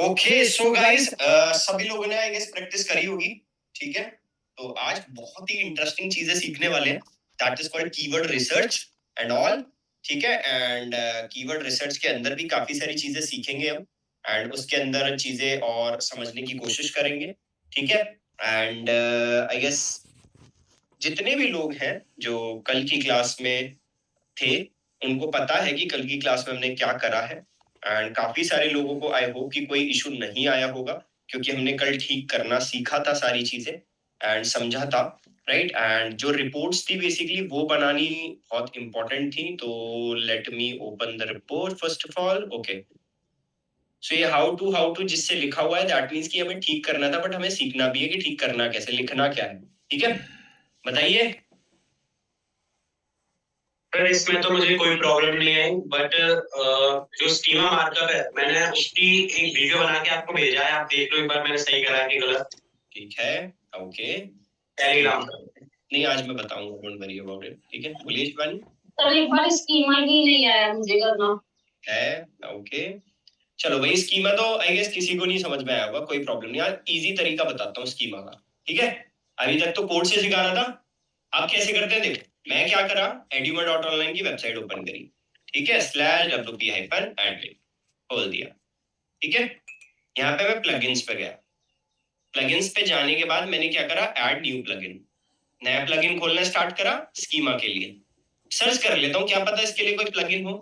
Okay so guys सभी लोगों ने आई गेस प्रैक्टिस करी होगी। ठीक है, तो आज बहुत ही इंटरेस्टिंग चीजें सीखने वाले हैं। That is called keyword research and all. ठीक है, एंड कीवर्ड रिसर्च के अंदर भी काफी सारी चीजें सीखेंगे हम, एंड उसके अंदर चीजें और समझने की कोशिश करेंगे। ठीक है, एंड आई गेस जितने भी लोग हैं जो कल की क्लास में थे, उनको पता है कि कल की क्लास में हमने क्या करा है। एंड काफी सारे लोगों को आई होप कि कोई इशू नहीं आया होगा, क्योंकि हमने कल ठीक करना सीखा था सारी चीजें एंड समझा था। राइट, एंड जो रिपोर्ट्स थी बेसिकली वो बनानी बहुत इंपॉर्टेंट थी। तो let me open the report first of all. Okay, so ये हाउ टू जिससे लिखा हुआ है दैट मीन्स कि हमें ठीक करना था, बट हमें सीखना भी है कि ठीक करना कैसे, लिखना क्या है। ठीक है, बताइए। सर इसमें तो मुझे कोई प्रॉब्लम नहीं आई, बट जो स्कीमा मार्कअप है मैंने उसकी एक वीडियो बना के आपको भेजा है, आप देख लो एक बार मैंने सही करा है कि गलत। ठीक है, ओके। टेलीग्राम नहीं, आज मैं बताऊंगा, डोंट वरी अबाउट इट। ठीक है, बोलिए शिवानी। सर एक बार स्कीमा ही नहीं आया मुझे करना है, ओके। चलो भाई, स्कीमा तो आई गेस किसी को नहीं समझ में आया होगा, कोई प्रॉब्लम नहीं। आज इजी तरीका बताता हूँ स्कीमा का। ठीक है, अभी तक तो कोड से सिखा रहा था, आप कैसे करते हैं देखो। मैं क्या करा, eduma.online की वेबसाइट ओपन करी। ठीक है, /wp-admin खोल दिया। ठीक है, यहाँ पे मैं प्लगइन्स पे गया। प्लगइन्स पे जाने के बाद मैंने क्या करा, ऐड न्यू प्लगइन, नया प्लगइन खोलना स्टार्ट करा स्कीमा के लिए। सर्च कर लेता हूँ, क्या पता इसके लिए कोई प्लगइन हो।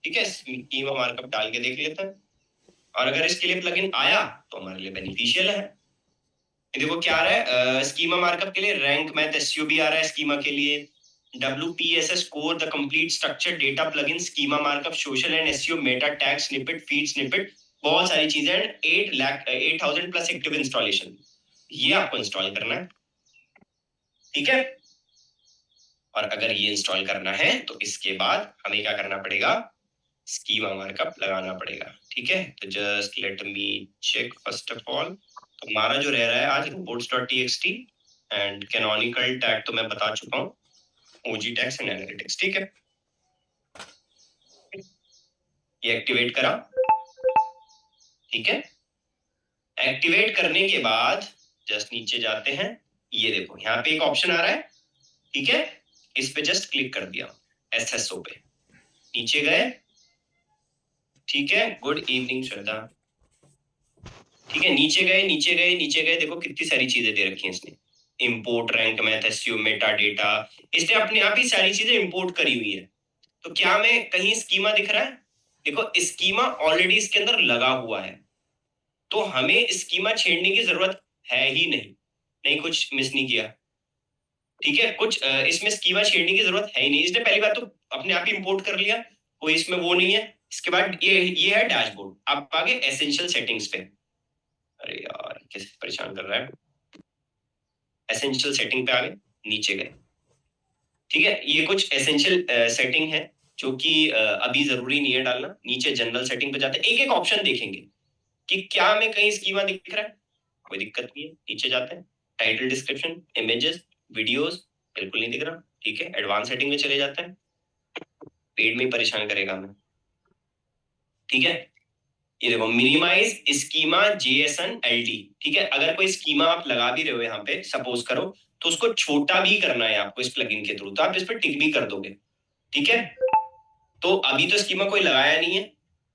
ठीक है, स्कीमा मार्कअप डाल के देख लेता है, और अगर इसके लिए प्लगइन आया तो हमारे लिए बेनिफिशियल है। देखो क्या आ रहा है, स्कीमा मार्कअप के लिए रैंक मैथ एसयूबी आ रहा है। स्कीमा के लिए WPSS core the complete structure data plugin schema markup social and SEO Meta tag snippet feed snippet, बहुत सारी चीजें। 8,00,000 प्लस एक्टिव इंस्टॉलेशन, ये आपको इंस्टॉल करना है। ठीक है, और अगर ये इंस्टॉल करना है तो इसके बाद हमें क्या करना पड़ेगा, स्कीमा मार्कअप लगाना पड़ेगा। ठीक है, तो just let me check first of all. तो हमारा जो रह रहा है आज reports.txt एंड कैनोनिकल टैग तो मैं बता चुका हूँ, ओजी टैग्स एंड एनालिटिक्स। ठीक है, ये एक्टिवेट करा। ठीक है, एक्टिवेट करने के बाद जस्ट नीचे जाते हैं, ये देखो यहाँ पे एक ऑप्शन आ रहा है। ठीक है, इस पे जस्ट क्लिक कर दिया, SSO पे नीचे गए। ठीक है, गुड इवनिंग श्रद्धा। ठीक है, नीचे गए नीचे गए नीचे गए, देखो कितनी सारी चीजें दे रखी हैं इसने। Import rank math SEO Meta data, इसने अपने आप ही सारी चीजें इंपोर्ट करी हुई है। तो क्या हमें कहीं स्कीमा दिख रहा है? देखो स्कीमा ऑलरेडी इसके अंदर लगा हुआ है, तो हमें स्कीमा छेड़ने की जरूरत है ही नहीं। नहीं, कुछ मिस नहीं किया। ठीक है, कुछ इसमें स्कीमा छेड़ने की जरूरत है ही नहीं, इसने पहली बात तो अपने आप ही इंपोर्ट कर लिया, कोई इसमें वो नहीं है। इसके बाद ये है डैशबोर्ड। अब आगे एसेंशियल सेटिंग्स पे। अरे यार कैसे परेशान कर रहा है। एसेंशियल सेटिंग पे आ गए, नीचे गए। ठीक है, ये कुछ एसेंशियल सेटिंग है जो कि अभी जरूरी नहीं है डालना। नीचे जनरल सेटिंग पे जाते हैं, एक एक ऑप्शन देखेंगे कि क्या हमें कहीं स्कीमा दिख रहा है, कोई दिक्कत नहीं है। नीचे जाते हैं, टाइटल डिस्क्रिप्शन इमेजेस वीडियोस, बिल्कुल नहीं दिख रहा। ठीक है, एडवांस सेटिंग में चले जाते हैं, पेड में परेशान करेगा हमें। ठीक है, ये देखो मिनिमाइज स्कीमा JSON-LD। ठीक है, अगर कोई स्कीमा आप लगा भी रहे हो यहाँ पे सपोज करो, तो उसको छोटा भी करना है आपको इस प्लगइन के थ्रू, तो आप इस पर टिक भी कर दोगे। ठीक है, तो अभी तो स्कीमा कोई लगाया नहीं है,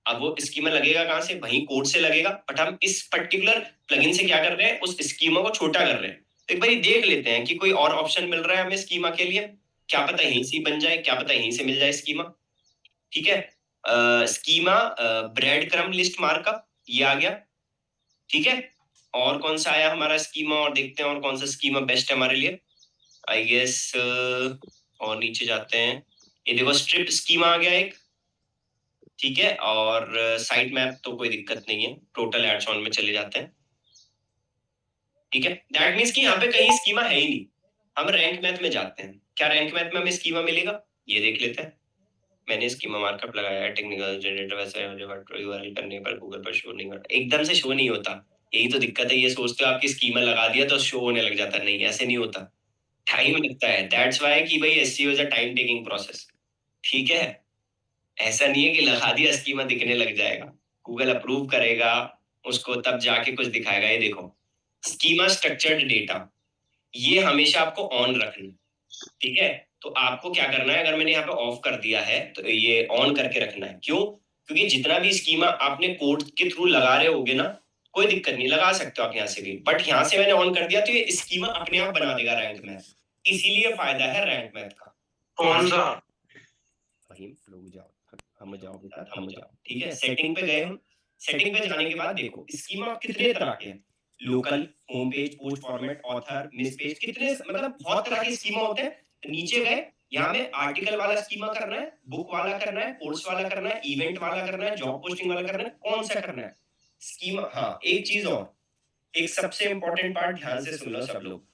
अब वो स्कीमा लगेगा कहां से, वहीं कोड से लगेगा। बट हम इस पर्टिकुलर प्लगइन से क्या कर रहे हैं, उस स्कीमा को छोटा कर रहे हैं। तो एक बार देख लेते हैं कि कोई और ऑप्शन मिल रहा है हमें स्कीमा के लिए, क्या पता यहीं से बन जाए, क्या पता यहीं से मिल जाए स्कीमा। ठीक है, schema bread crumb list markup, ये आ गया। ठीक है, और कौन सा आया हमारा स्कीमा, और देखते हैं और कौन सा स्कीमा बेस्ट है हमारे लिए। आई गेस और नीचे जाते हैं, ये देखो स्ट्रिप स्कीमा आ गया एक। ठीक है, और साइट मैप तो कोई दिक्कत नहीं है, टोटल एड्स ऑन में चले जाते हैं। ठीक है, दैट मीन्स कि यहाँ पे कहीं स्कीमा है ही नहीं। हम रैंक मैथ में जाते हैं, क्या रैंक मैथ में हमें स्कीमा मिलेगा, ये देख लेते हैं। मैंने स्कीमा मार्कअप लगाया है, टेक्निकल जनरेटर वैसे यूआरएल करने पर गूगल पर शो नहीं होता, एकदम से शो नहीं होता। यही तो दिक्कत है, ये सोचते हो आपकी स्कीमा लगा दिया तो शो होने लग जाता है, नहीं ऐसे नहीं होता, टाइम लगता है। दैट्स व्हाई कि भाई SEO is a time taking process. ठीक है, ऐसा नहीं है कि लगा दिया स्कीमा दिखने लग जाएगा, गूगल अप्रूव करेगा, उसको तब जाके कुछ दिखाएगा। ये देखो, स्कीमा स्ट्रक्चर्ड डेटा, ये हमेशा आपको ऑन रखना है, ठीक है? तो आपको क्या करना है, अगर मैंने यहाँ पे ऑफ कर दिया है तो ये ऑन करके रखना है। क्यों? क्योंकि जितना भी स्कीमा आपने कोड के थ्रू लगा रहे होगे ना, कोई दिक्कत नहीं, लगा सकते हो आप यहाँ से भी, बट यहाँ से मैंने ऑन कर दिया तो ये स्कीमा अपने आप बना देगा रैंक मैथ। इसीलिए फायदा है रैंक मैथ का। कौन सा? वही रुक जाओ, हम जाओ बेटा, हम जाओ, ठीक है? सेटिंग पे गए हम। सेटिंग पे जाने के बाद देखो स्कीमा कितने तरह के हैं। Local, home page, post format, author, miss page, कितने मतलब बहुत तरह के स्कीमा होते हैं। नीचे गए, यहाँ में आर्टिकल वाला स्कीमा करना है, बुक वाला करना है, कोर्स वाला करना है, इवेंट वाला करना है, जॉब पोस्टिंग वाला करना है, कौन सा करना है स्कीमा। हाँ, एक चीज और, एक सबसे इंपॉर्टेंट पार्ट ध्यान से सुन लो सब लोग।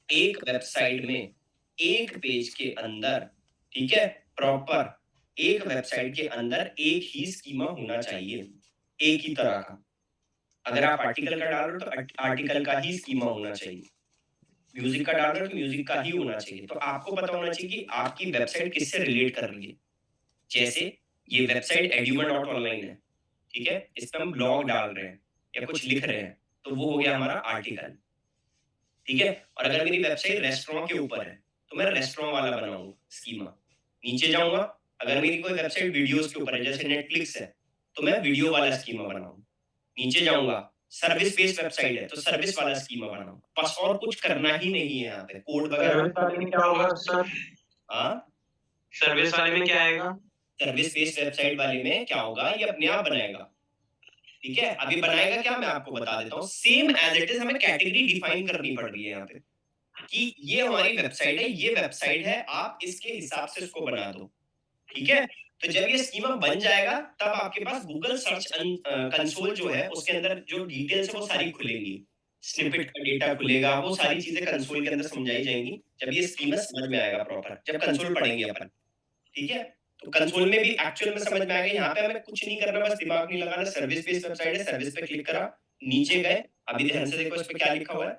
एक वेबसाइट में एक पेज के अंदर, ठीक है, प्रॉपर एक वेबसाइट के अंदर एक ही स्कीमा होना चाहिए, एक ही तरह का। अगर आप आर्टिकल का डाल रहे हो तो आर्टिकल का ही स्कीमा होना चाहिए, म्यूजिक का डाल रहे हो तो म्यूजिक का ही होना चाहिए। तो आपको पता होना चाहिए कि आपकी वेबसाइट किससे रिलेट कर रही है। जैसे ये वेबसाइट edumon.online है, ठीक है, इस पे हम ब्लॉग डाल रहे हैं या कुछ लिख रहे हैं, तो वो हो गया हमारा आर्टिकल, ठीक है। और अगर मेरी वेबसाइट रेस्टोरेंट के ऊपर है तो मैं रेस्टोरेंट वाला बनाऊंगा स्कीमा। नीचे जाऊंगा, अगर मेरी कोई वेबसाइट वीडियोस के ऊपर है जैसे नेटफ्लिक्स है तो मैं वीडियो वाला स्कीमा बनाऊंगा। नीचे जाऊंगा, सर्विस बेस्ड वेबसाइट है तो सर्विस वाला स्कीमा बनाऊंगा। बस और कुछ करना ही नहीं है यहाँ पे, कोड वगैरह। सर्विस वाले में क्या होगा सर? हाँ, सर्विस वाले में क्या आएगा? सर्विस बेस्ड वेबसाइट वाले में क्या होगा, ये अपने आप बनाएगा, ठीक है। अभी बनाएगा क्या, मैं आपको बता देता हूँ। सेम एज इट इज हमें कैटेगरी डिफाइन करनी पड़ रही है यहाँ पे कि ये हमारी वेबसाइट है, ये वेबसाइट है, आप इसके हिसाब से इसको बना दो, ठीक है। तो जब ये स्कीमा बन जाएगा तब आपके पास गूगल सर्च कंसोल जो है उसके अंदर जो डिटेल्स है वो सारी खुलेंगी, स्निपेट का डेटा खुलेगा, वो सारी चीजें कंसोल के अंदर समझाई जाएंगी जब ये स्कीमा समझ में आएगा प्रॉपर, जब कंसोल पढ़ेंगे अपन, ठीक है। तो कंसोल में भी एक्चुअल में समझ में आएगा। यहाँ पे हमें कुछ नहीं करना, बस दिमाग नहीं लगाना। सर्विस बेस्ड वेबसाइट है, सर्विस पे क्लिक करा, नीचे गए, अभी ध्यान से देखो इस पे क्या लिखा हुआ है।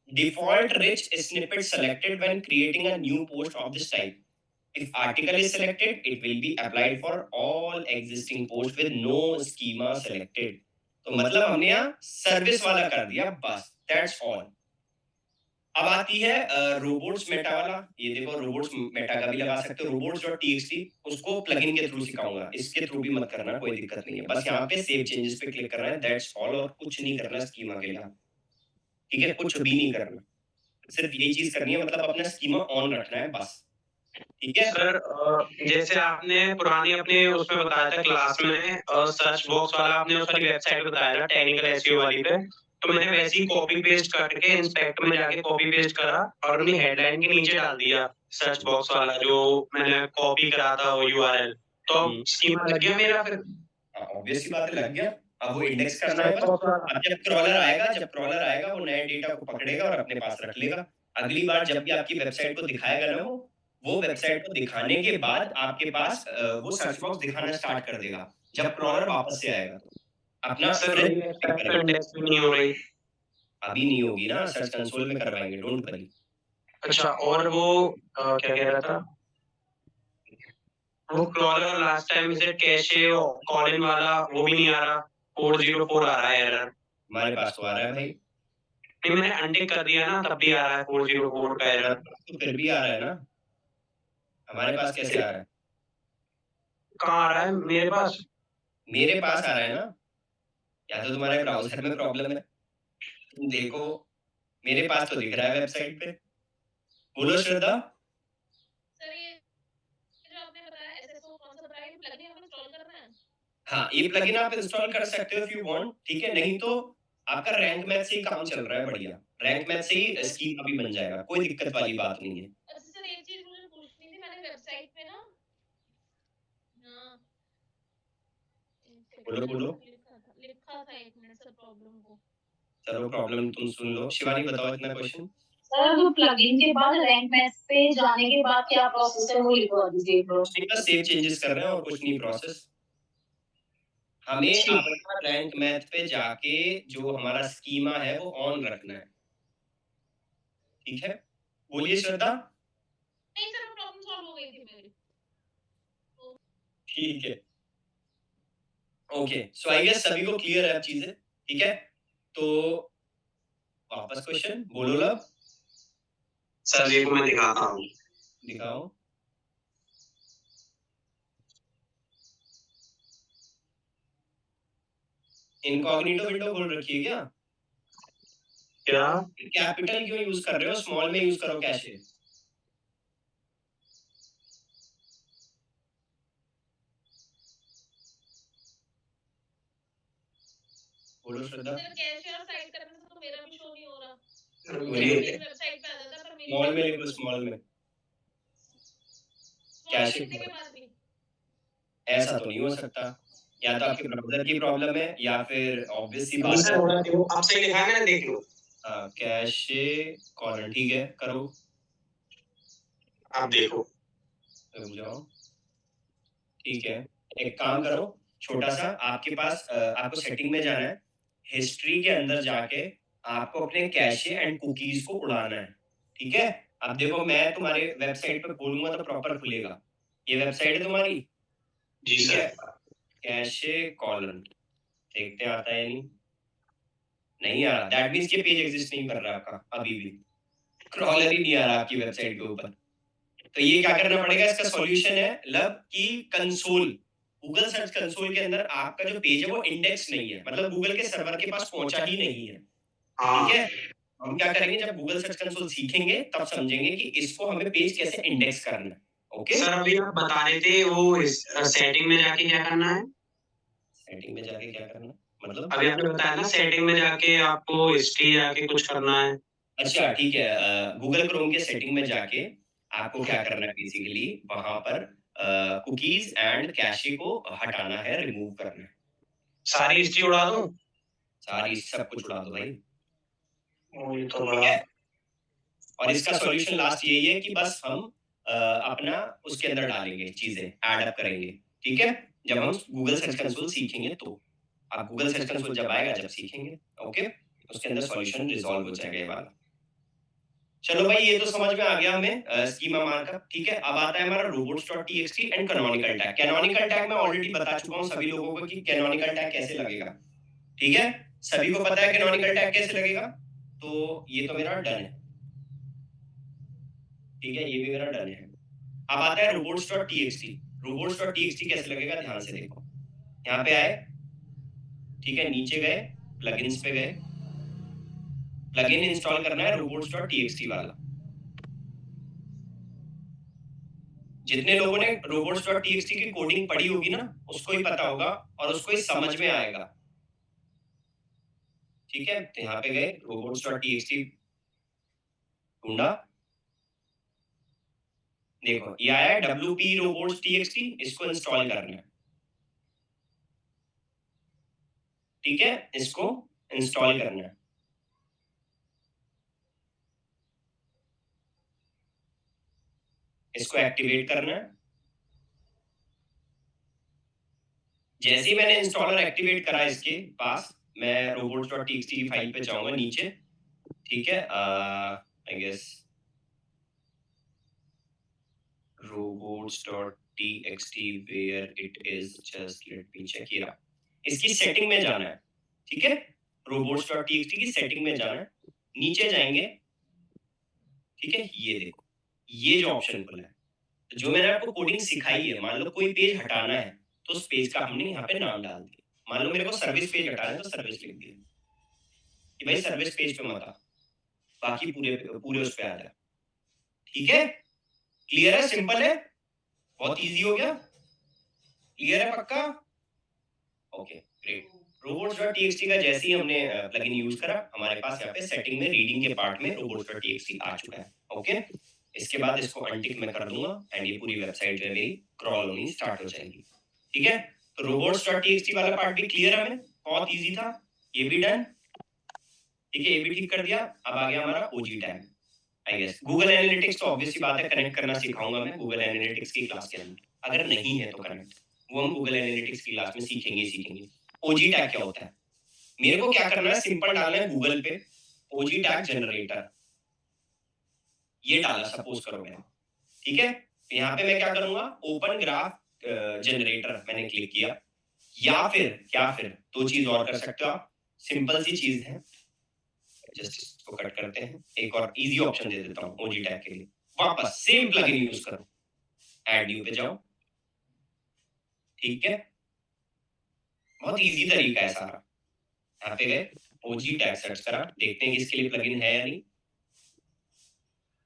Default rich snippet selected when creating a new post of this type. If article is selected, it will be applied for all existing posts with no schema selected. तो मतलब हमने यहाँ सर्विस वाला कर दिया, बस दैट्स ऑल। अब आती है रोबोट्स मेटा वाला। ये देखो, रोबोट्स मेटा का भी लगा सकते हो, robots.txt, उसको प्लगइन के थ्रू सिखाऊंगा, इसके थ्रू भी मत करना, कोई दिक्कत नहीं है। बस यहाँ पे सेव चेंजेस पे क्लिक करना है, दैट्स ऑल, और कुछ नहीं करना स्कीमा के लिए, ठीक है, कुछ भी नहीं करना, सिर्फ यही चीज करनी है, मतलब अपना स्कीमा ऑन रखना है बस, ठीक है। सर जैसे आपने पुरानी अपने उसमें बताया था क्लास में सर्च बॉक्स वाला, आपने उस वाली वेबसाइट बताया था टेक्निकल एसईओ वाली पे, तो मैंने वैसे ही कॉपी पेस्ट करके इंस्पेक्टर में जाके कॉपी पेस्ट करा और अपनी हेडलाइन के नीचे डाल दिया सर्च बॉक्स वाला जो मैंने कॉपी करा था वो यूआरएल। तो स्कीमा लग गया मेरा फिर? ऑब्वियस सी बात है, लग गया। अब वो इंडेक्स करना है बस। अब जब क्रॉलर आएगा, वो नए डेटा को पकड़ेगा और अपने पास रख लेगा। अगली बार जब भी आपकी वेबसाइट को दिखाएगा ना, वो वेबसाइट को दिखाने के बाद आपके पास वो सर्च बॉक्स दिखाना स्टार्ट कर देगा जब क्रॉलर वापस से आएगा तो। अपना सर फ्रेश मेरी वेबसाइट पे इंडेक्स भी नहीं हो रही। अभी नहीं होगी ना, सर्च कंसोल में करवाएंगे, डोंट वरी। अच्छा, और वो क्या कह रहा था, वो क्रॉलर लास्ट टाइम से कैशे कॉलिन वाला वो भी नहीं आ रहा, 404 आ रहा है एरर। हमारे पास तो आ रहा है भाई। नहीं, मैंने अनटिक कर दिया ना तब भी आ रहा है 404 का एरर। तो फिर भी आ रहा है ना, हमारे पास कैसे आ रहा है? कहाँ आ रहा है मेरे पास? मेरे पास आ रहा है ना, या तो तुम्हारे ब्राउजर में प्रॉब्लम है, तुम देखो। मेरे पास तो दिख रहा है वेबसाइट पे। बोलो श्रद्धा। सर ये जो आपने बताया एसएसओ कौन सा बताया, ये प्लगइन हमें इंस्टॉल करना है? हाँ, ये प्लगइन आप इंस्टॉल कर सकते हो इफ यू वांट, ठीक है। नहीं तो आपका रैंक मैथ से ही काम चल रहा है, बढ़िया। रैंक मैथ से ही स्कीम अभी बन जाएगा, कोई दिक्कत वाली बात नहीं है। अच्छा सर, एक चीज मुझे पूछनी थी, मैंने वेबसाइट पे ना, हाँ, बोलो बोलो। लिखा था 1 मिनट सर प्रॉब्लम को। चलो प्रॉब्लम तुम सुन लो, शिवानी बताओ इतना क्वेश्चन। सर जो प्लगइन के बाद रैंक मैथ पे जाने के बाद क्या प्रोसेस है वो लिखवा दीजिए ब्रो। बस सेव चेंजेस कर रहे हैं और कुछ नहीं प्रोसेस। हमें अपना रैंक मैथ पे जाके जो हमारा स्कीमा है वो ऑन रखना है, ठीक है। बोलिए श्रद्धा। नहीं सर, प्रॉब्लम सॉल्व हो गई थी मेरी। ठीक है, ओके। सो आई गेस सभी को क्लियर है अब चीजें। ठीक है, तो वापस क्वेश्चन बोलो लब, सर देखो मैं दिखाता हूँ। दिखाओ। इनकॉग्निटो विंडो खोल रखी है क्या? क्या? कैपिटल क्यों यूज कर रहे हो, स्मॉल में यूज करो कैशे। बोलो श्रद्धा। सर कैश और साइड करने से तो मेरा भी शो नहीं हो रहा, मेरी मेरी वेबसाइट पे आ जाता है पर मेरी स्मॉल में लिखो, स्मॉल में स्मॉल कैश लिखने के बाद भी ऐसा तो नहीं हो सकता, या तो आपके ब्राउजर की प्रॉब्लम है या फिर ऑब्वियस सी बात सर है। हो रहा है, आप सही लिखा है मैंने, देख लो। कैशे कॉलन, ठीक है करो, आप देखो। रुक जाओ, ठीक है। एक काम करो छोटा सा, आपके पास आपको सेटिंग में जाना है, हिस्ट्री के अंदर जाके आपको अपने कैशे एंड कुकीज को उड़ाना है, ठीक है। अब देखो मैं तुम्हारे वेबसाइट पे खोलूंगा तो प्रॉपर खुलेगा, ये वेबसाइट है तुम्हारी, जी ठीक सर। है। कैशे कॉलन देखते हैं आता है या नहीं, नहीं आ रहा, दैट मींस ये पेज एग्जिस्ट नहीं कर रहा आपका अभी भी, क्रॉलर ही नहीं आ रहा आपकी वेबसाइट के ऊपर। तो ये क्या करना पड़ेगा, इसका सॉल्यूशन है लब की कंसोल, गूगल सर्च कंसोल के अंदर आपका जो पेज है वो इंडेक्स नहीं है, मतलब गूगल के सर्वर के पास पहुंचा ही नहीं है, हाँ ठीक है। हम क्या करेंगे, जब गूगल सर्च कंसोल सीखेंगे तब समझेंगे कि इसको हमें पेज कैसे इंडेक्स करना है, ओके। सर अभी आप बता रहे थे वो इस सेटिंग में जाके क्या करना है? सेटिंग में जाके क्या करना है? मतलब अभी आपने बताया ना सेटिंग में जाके आपको हिस्ट्री जाके कुछ करना है। अच्छा ठीक है, गूगल क्रोम के सेटिंग में जाके आपको क्या करना है, बेसिकली वहां पर कुकीज एंड कैशे को हटाना है, रिमूव करना है, सारी हिस्ट्री उड़ा दूं? सारी सब कुछ उड़ा दो भाई, ये तो ठीक बड़ा। है। और इसका सॉल्यूशन लास्ट यही है कि बस हम अपना उसके अंदर डालेंगे, चीजें ऐड अप करेंगे, ठीक है। जब हम गूगल सर्च कंसोल सीखेंगे तो, आप गूगल सर्च कंसोल जब आएगा जब सीखेंगे, ओके, उसके अंदर सॉल्यूशन रिजॉल्व हो जाएगा ये वाला। चलो भाई ये तो समझ में आ गया हमें स्कीमा मार्कअप, ठीक है। अब आता है हमारा robots.txt and canonical tag. Canonical tag मैं ऑलरेडी बता चुका हूँ सभी लोगों को कि कैनोनिकल टैग कैसे लगेगा, ठीक है। सभी को पता है कैनोनिकल टैग कैसे लगेगा, तो ये तो मेरा डन है, ठीक है, ये भी मेरा डन है। अब आता है robots.txt। robots.txt कैसे लगेगा, ध्यान से देखो, यहाँ पे आए, ठीक है, नीचे गए, प्लगइन्स पे गए, प्लगइन इंस्टॉल करना है robots.txt वाला। जितने लोगों ने robots.txt की कोडिंग पढ़ी होगी ना उसको ही पता होगा और उसको ही समझ में आएगा, ठीक है। तो यहाँ पे गए, robots.txt ढूंढा, देखो ये आया wp robots.txt, इसको इंस्टॉल करना है, ठीक है, इसको इंस्टॉल करना है, इसको एक्टिवेट करना है। जैसे ही मैंने इंस्टॉलर एक्टिवेट करा इसके पास, मैं robots.txt की फाइल पे जाऊंगा नीचे, ठीक है, I guess robots.txt where it is, just let me check here, इसकी सेटिंग में जाना है, ठीक है, robots.txt की सेटिंग में जाना है, नीचे जाएंगे, ठीक है, ये देखो ये जो ऑप्शन खुला है, जो मैंने आपको कोडिंग सिखाई है, मान लो कोई पेज हटाना है तो उस पेज का हमने यहाँ पे नाम डाल दिया, मान लो मेरे को सर्विस पेज हटाना है तो सर्विस लिख दिया कि भाई सर्विस पेज पे मत आ, बाकी पूरे पूरे उस पे आ जा, ठीक है। क्लियर है, सिंपल है, बहुत इजी हो गया, क्लियर है पक्का, ओके ग्रेट। robots.txt का जैसे ही हमने प्लगइन यूज करा, हमारे पास यहाँ पे सेटिंग में रीडिंग के पार्ट में robots.txt आ चुका है, ओके। इसके बाद इसको अनटिक मैं कर दूंगा एंड ये पूरी वेबसाइट जो है मेरी क्रॉल होनी स्टार्ट हो जाएगी, ठीक है। तो robots.txt वाला पार्ट भी क्लियर है, हमें बहुत इजी था, ये भी डन, ठीक है, ये भी ठीक कर दिया। अब आ गया हमारा OG tag, I guess Google analytics तो ऑब्वियसली बात है कनेक्ट करना सिखाऊंगा मैं गूगल एनालिटिक्स की क्लास के अंदर, अगर नहीं है तो कनेक्ट, वो हम गूगल एनालिटिक्स की क्लास में सीखेंगे। ओजी टैग क्या होता है, मेरे को क्या करना है, सिंपल डालना है गूगल पे ओजी टैग जनरेटर, ये डाला सपोज करो मैंने, ठीक है। यहाँ पे मैं क्या करूंगा, ओपन ग्राफ जनरेटर मैंने क्लिक किया, या फिर दो चीज और कर सकते हो आप, सिंपल सी चीज है, जस्ट इसको कट करते हैं। एक और इजी ऑप्शन दे देता हूँ ओजी टैग के लिए, वापस सेम प्लगइन यूज करो, ऐड न्यू पे जाओ, ठीक है, बहुत इजी तरीका है सारा। यहाँ पे गए, ओजी टैग सर्च करा, देखते हैं कि इसके लिए प्लगइन है या नहीं।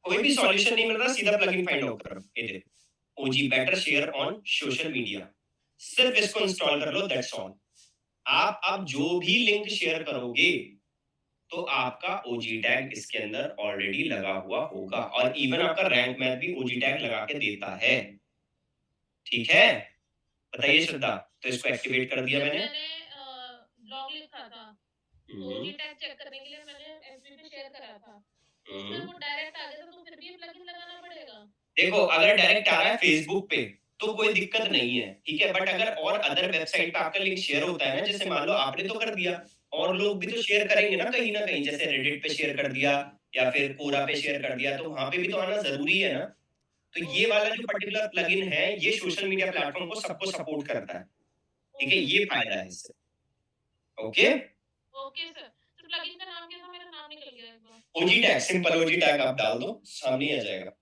कोई भी सॉल्यूशन नहीं मिल रहा, सीधा प्लगइन फाइंड आउट करो। ये देखो, OG better share on social media, सिर्फ इसको इंस्टॉल कर लो, दैट्स ऑल। आप अब जो भी लिंक शेयर करोगे तो आपका ओजी टैग इसके अंदर ऑलरेडी लगा हुआ होगा, और इवन आपका रैंक मैथ भी ओजी टैग लगा के देता है, ठीक है। बताइए श्रद्धा, तो इसको एक्टिवेट कर दिया मैंने। ब्लॉग लिखा था, ओजी टैग चेक करने के लिए मैंने एफबी पे शेयर करा था, उसमें वो डायरेक्ट आ गया था, तो फिर भी प्लगइन लगाना पड़ेगा। देखो, अगर डायरेक्ट आ रहा है फेसबुक पे तो कोई दिक्कत नहीं है, ठीक है, बट अगर और अदर वेबसाइट पे आपका लिंक शेयर होता है ना, जैसे मान लो आपने तो कर दिया, और लोग भी तो शेयर करेंगे ना कहीं, जैसे रेडिट पे शेयर कर दिया या फिर कोरा पे शेयर कर दिया, तो वहां पे भी तो आना जरूरी है ना। तो ये वाला जो पर्टिकुलर प्लगइन है, ये सोशल मीडिया प्लेटफॉर्म को सबको सपोर्ट करता है, ठीक है, ये फायदा है इससे। ओके ओके सर, तो प्लगइन का नाम क्या था? मेरा नाम निकल गया एक बार। ओजी टैग, सिंपल ओजी टैग आप डाल दो, सामने आ जाएगा।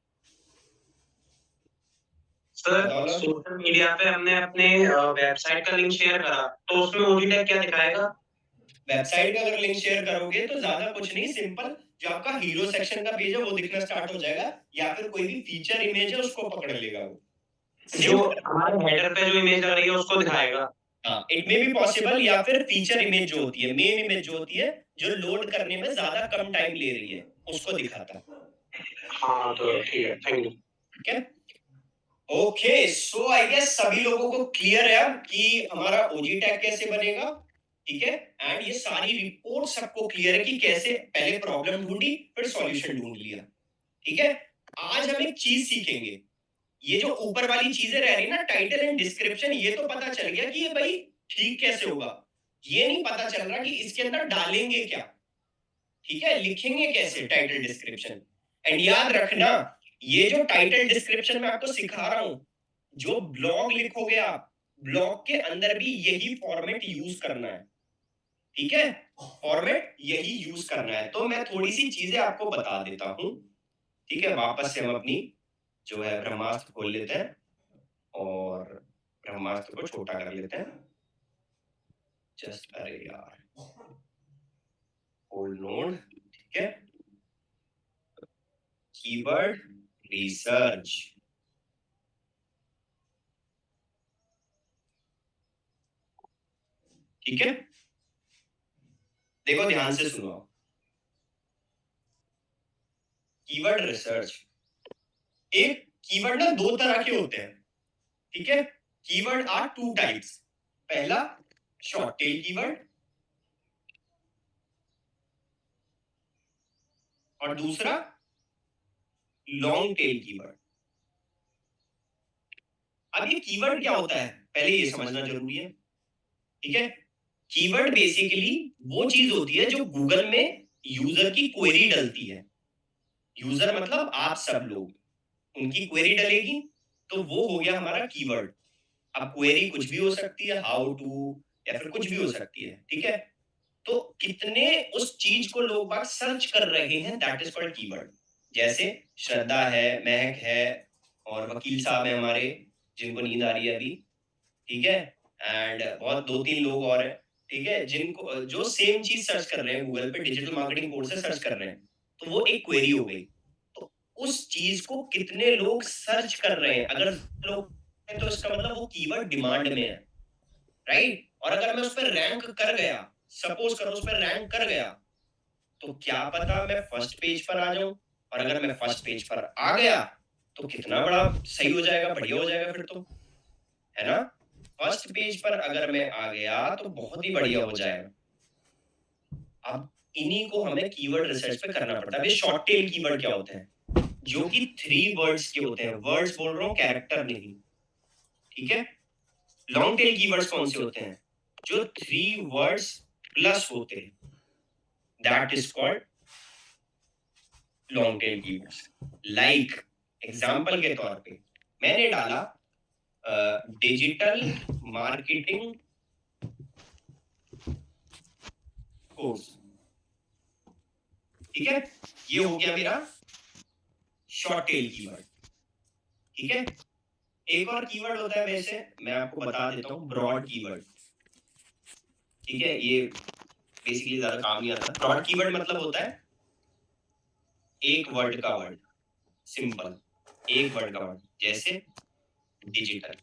सर सोशल मीडिया पे हमने अपने वेबसाइट का लिंक शेयर करा, तो उसमें ओजी टैग क्या दिखाएगा? वेबसाइट का अगर लिंक शेयर करोगे तो ज्यादा कुछ नहीं, सिंपल जो आपका हीरो सेक्शन का पेज है वो दिखना स्टार्ट हो जाएगा, या फिर कोई भी फीचर इमेज है उसको पकड़ लेगा वो, जो हमारे हेडर पे जो इमेज आ रही है उसको दिखाएगा। हाँ, इट मे बी पॉसिबल, या फिर फीचर इमेज जो होती है, मेन इमेज जो होती है, जो लोड करने में ज्यादा कम टाइम ले रही है, उसको दिखाता है। हाँ तो ठीक है, थैंक यू। ठीक है, ओके, सो आई गेस सभी लोगों को क्लियर है अब कि हमारा ओजी टैग कैसे बनेगा, ठीक है, एंड ये सारी रिपोर्ट सबको क्लियर है कि कैसे पहले प्रॉब्लम ढूंढी फिर सॉल्यूशन ढूंढ लिया, ठीक है। आज हम एक चीज सीखेंगे, ये जो ऊपर वाली चीजें रह रही ना, टाइटल एंड डिस्क्रिप्शन, ये तो पता चल गया कि ये भाई ठीक कैसे होगा, ये नहीं पता चल रहा कि इसके अंदर डालेंगे क्या, ठीक है, लिखेंगे कैसे टाइटल डिस्क्रिप्शन। एंड याद रखना, ये जो टाइटल डिस्क्रिप्शन मैं आपको सिखा रहा हूं, जो ब्लॉग लिखोगे आप, ब्लॉग के अंदर भी यही फॉर्मेट यूज करना है, ठीक है, फॉर्मेट यही यूज करना है। तो मैं थोड़ी सी चीजें आपको बता देता हूं, ठीक है। वापस से हम अपनी जो है ब्रह्मास्त्र खोल लेते हैं और ब्रह्मास्त्र को छोटा कर लेते हैं, जस्ट, अरे यार, होल्ड नोड, ठीक है, कीवर्ड रिसर्च, ठीक है। देखो ध्यान से सुनो, कीवर्ड रिसर्च, एक कीवर्ड ना दो तरह के होते हैं, ठीक है। कीवर्ड आर टू टाइप्स, पहला शॉर्ट टेल कीवर्ड और दूसरा लॉन्ग टेल कीवर्ड। अब ये कीवर्ड क्या होता है पहले ये समझना जरूरी है, ठीक है। कीवर्ड बेसिकली वो चीज होती है जो गूगल में यूजर की क्वेरी डलती है, यूजर मतलब आप सब लोग, उनकी क्वेरी डलेगी तो वो हो गया हमारा कीवर्ड। अब क्वेरी कुछ भी हो सकती है, हाउ टू, या फिर कुछ भी हो सकती है, ठीक है। तो कितने उस चीज को लोग बाग सर्च कर रहे हैं, दैट इज कॉल्ड कीवर्ड। जैसे श्रद्धा है, महक है, और वकील साहब है हमारे, जिनको नींद आ रही है अभी, ठीक है, एंड बहुत दो तीन लोग और हैं, ठीक है, जिनको जो सेम चीज सर्च कर रहे हैं गूगल पे, डिजिटल मार्केटिंग कोर्स से सर्च कर रहे हैं, तो वो एक क्वेरी हो गई। तो उस चीज को कितने लोग सर्च कर रहे हैं, अगर लोग हैं, तो इसका मतलब वो कीवर्ड डिमांड में है, राइट। और अगर मैं उस पर रैंक कर गया, सपोज करो उस पर रैंक कर गया, तो क्या पता मैं फर्स्ट पेज पर आ जाऊं, और अगर मैं फर्स्ट पेज पर आ गया तो कितना बड़ा सही हो जाएगा, बढ़िया हो जाएगा फिर तो, है ना। फर्स्ट पेज पर अगर मैं आ गया तो बहुत ही बढ़िया हो जाएगा। अब इन्हीं को हमें कीवर्ड रिसर्च पे करना पड़ता है। अभी शॉर्ट टेल कीवर्ड क्या होते हैं, जो कि 3 वर्ड्स के होते हैं, वर्ड्स बोल रहा हूं, कैरेक्टर नहीं, ठीक है। लॉन्ग टेल कीवर्ड्स कौन से होते हैं, जो 3 वर्ड्स प्लस होते हैं, that is called long tail keywords. Like example के तौर पे मैंने डाला डिजिटल मार्केटिंग कोर्स। ठीक है, ये हो गया मेरा शॉर्ट टेल कीवर्ड। ठीक है, एक और कीवर्ड होता है, वैसे मैं आपको बता देता हूँ, ब्रॉड कीवर्ड। ठीक है, ये बेसिकली ज्यादा काम नहीं आता। ब्रॉड कीवर्ड मतलब होता है एक वर्ड का वर्ड, सिंपल एक वर्ड का वर्ड, जैसे डिजिटल,